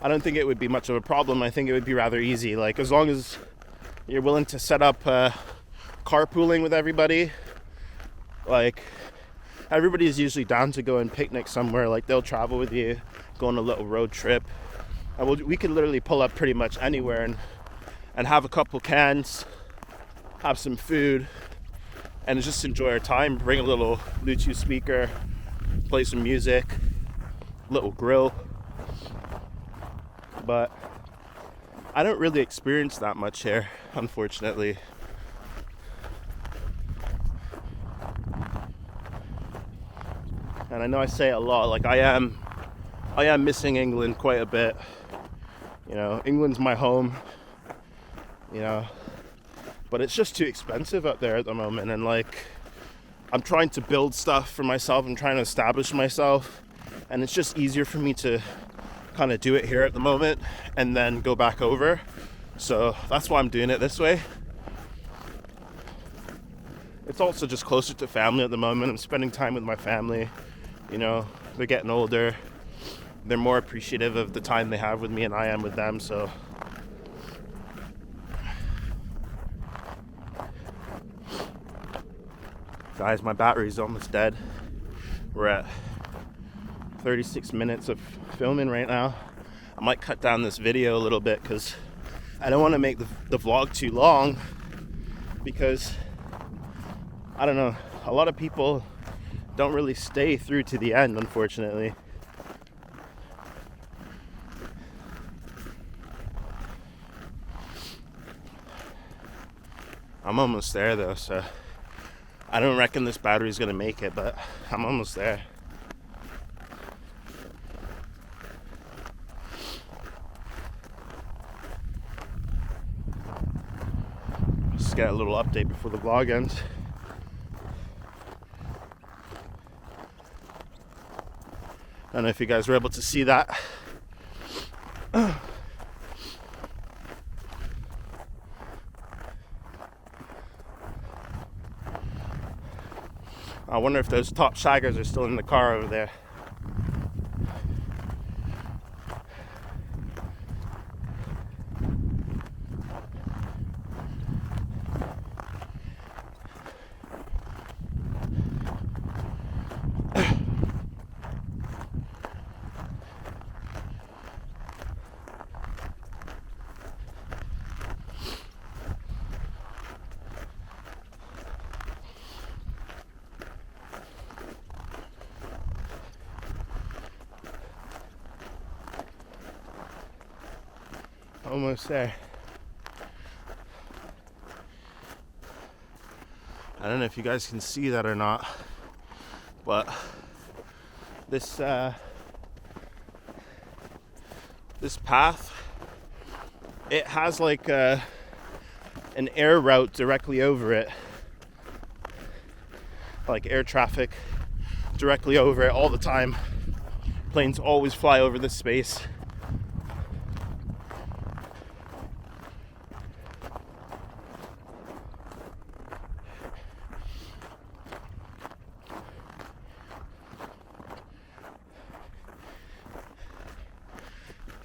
I don't think it would be much of a problem. I think it would be rather easy. Like, as long as you're willing to set up carpooling with everybody, like everybody's usually down to go and picnic somewhere. Like, they'll travel with you, go on a little road trip, and we could literally pull up pretty much anywhere and have a couple cans, have some food, and just enjoy our time. Bring a little Bluetooth speaker, play some music, little grill. But I don't really experience that much here, unfortunately. And I know I say it a lot, like I am missing England quite a bit. You know, England's my home, you know, but it's just too expensive up there at the moment. And like, I'm trying to build stuff for myself, I'm trying to establish myself, and it's just easier for me to kind of do it here at the moment and then go back over. So that's why I'm doing it this way. It's also just closer to family at the moment. I'm spending time with my family. You know, they're getting older. They're more appreciative of the time they have with me and I am with them. So guys, my battery's almost dead. We're at 36 minutes of filming right now. I might cut down this video a little bit because I don't want to make the vlog too long, because I don't know, a lot of people don't really stay through to the end, unfortunately. I'm almost there though, so I don't reckon this battery's gonna make it, but I'm almost there. Just get a little update before the vlog ends. I don't know if you guys were able to see that. I wonder if those top shaggers are still in the car over there. Almost there. I don't know if you guys can see that or not, but this path, it has like an air route directly over it, like air traffic directly over it all the time. Planes always fly over this space.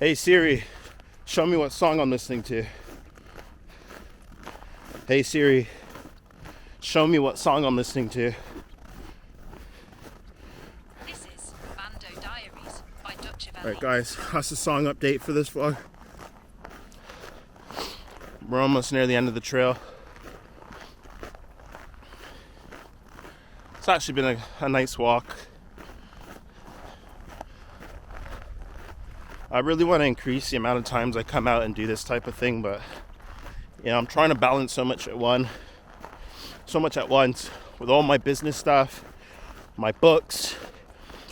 Hey Siri, show me what song I'm listening to. Hey Siri, show me what song I'm listening to. This is Bando Diaries by Dutch Valley. Alright guys, that's the song update for this vlog. We're almost near the end of the trail. It's actually been a nice walk. I really want to increase the amount of times I come out and do this type of thing, but you know, I'm trying to balance so much at once with all my business stuff, my books,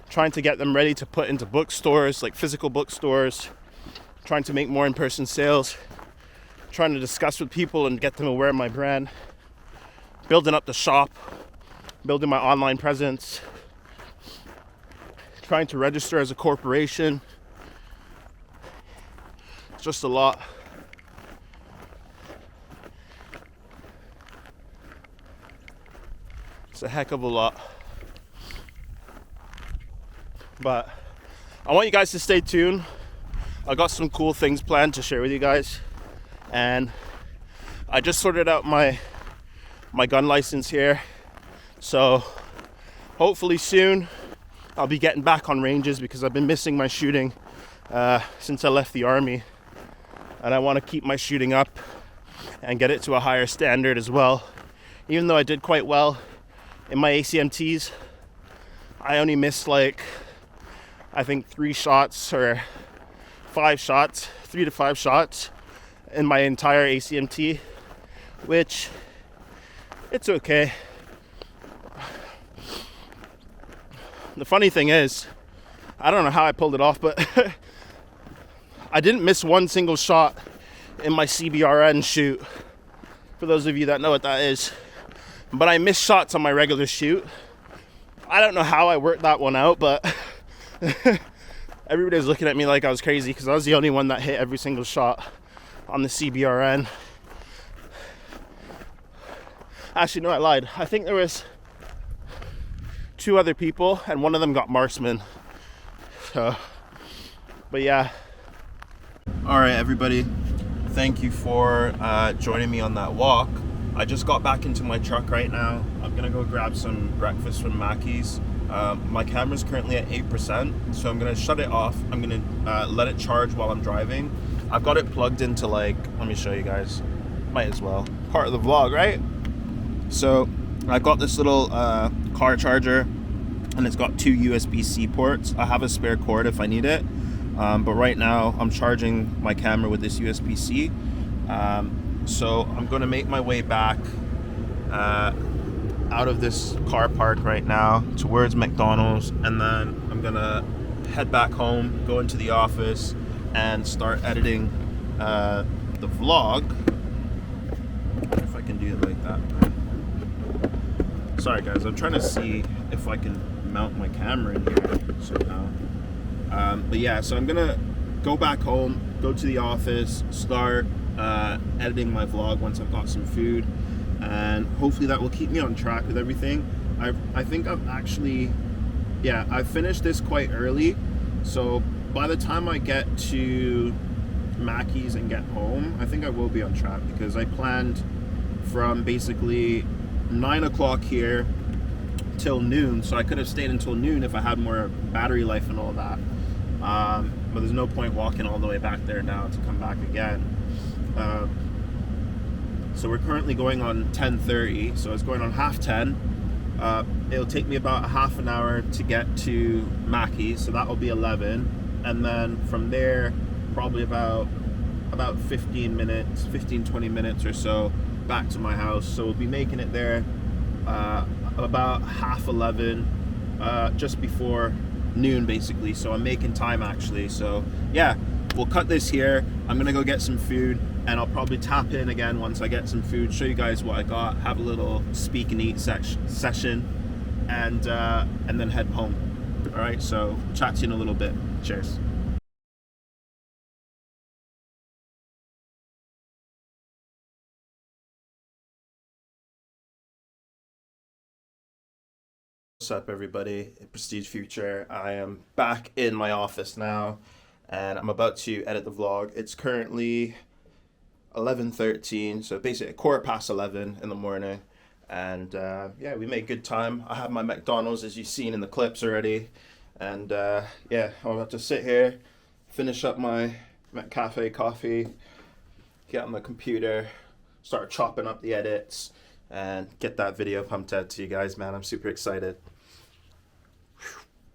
trying to get them ready to put into bookstores, like physical bookstores, trying to make more in-person sales, trying to discuss with people and get them aware of my brand, building up the shop, building my online presence, trying to register as a corporation. It's just a lot. It's a heck of a lot. But I want you guys to stay tuned. I got some cool things planned to share with you guys. And I just sorted out my gun license here. So hopefully soon I'll be getting back on ranges because I've been missing my shooting since I left the army. And I want to keep my shooting up and get it to a higher standard as well. Even though I did quite well in my ACMTs, I only missed like, I think 3 shots or 5 shots, 3 to 5 shots in my entire ACMT, which it's okay. The funny thing is, I don't know how I pulled it off, but I didn't miss one single shot in my CBRN shoot, for those of you that know what that is. But I missed shots on my regular shoot. I don't know how I worked that one out, but everybody's looking at me like I was crazy because I was the only one that hit every single shot on the CBRN. Actually, no, I lied. I think there was 2 other people and one of them got marksman. So, but yeah. All right, everybody. Thank you for joining me on that walk. I just got back into my truck right now. I'm gonna go grab some breakfast from Mackey's. My camera's currently at 8%, so I'm gonna shut it off. I'm gonna let it charge while I'm driving. I've got it plugged into, like, let me show you guys. Might as well. Part of the vlog, right? So I got this little car charger, and it's got 2 USB-C ports. I have a spare cord if I need it, but right now I'm charging my camera with this USB-C. So I'm going to make my way back out of this car park right now towards McDonald's, and then I'm going to head back home, go into the office, and start editing the vlog. If I can do it like that. Sorry guys, I'm trying to see if I can mount my camera in here somehow. But yeah, so I'm gonna go back home, go to the office, start editing my vlog once I've got some food, and hopefully that will keep me on track with everything. I think I've actually, yeah, I finished this quite early. So by the time I get to Mackey's and get home, I think I will be on track, because I planned from basically 9 o'clock here till noon. So I could have stayed until noon if I had more battery life and all that. But there's no point walking all the way back there now to come back again. So we're currently going on 10:30, so it's going on 10:30. It'll take me about a half an hour to get to Mackey's, so that will be 11, and then from there probably about 15 20 minutes or so back to my house. So we'll be making it there about 11:30, just before noon basically. So I'm making time actually. So yeah, we'll cut this here. I'm gonna go get some food, and I'll probably tap in again once I get some food, show you guys what I got, have a little speak and eat session, and then head home. All right, so chat to you in a little bit. Cheers. What's up, everybody? Prestige Future. I am back in my office now, and I'm about to edit the vlog. It's currently 11:13, so basically 11:15 in the morning, and yeah, we made good time. I have my McDonald's, as you've seen in the clips already, and yeah, I'm about to sit here, finish up my McCafe coffee, get on the computer, start chopping up the edits, and get that video pumped out to you guys, man. I'm super excited.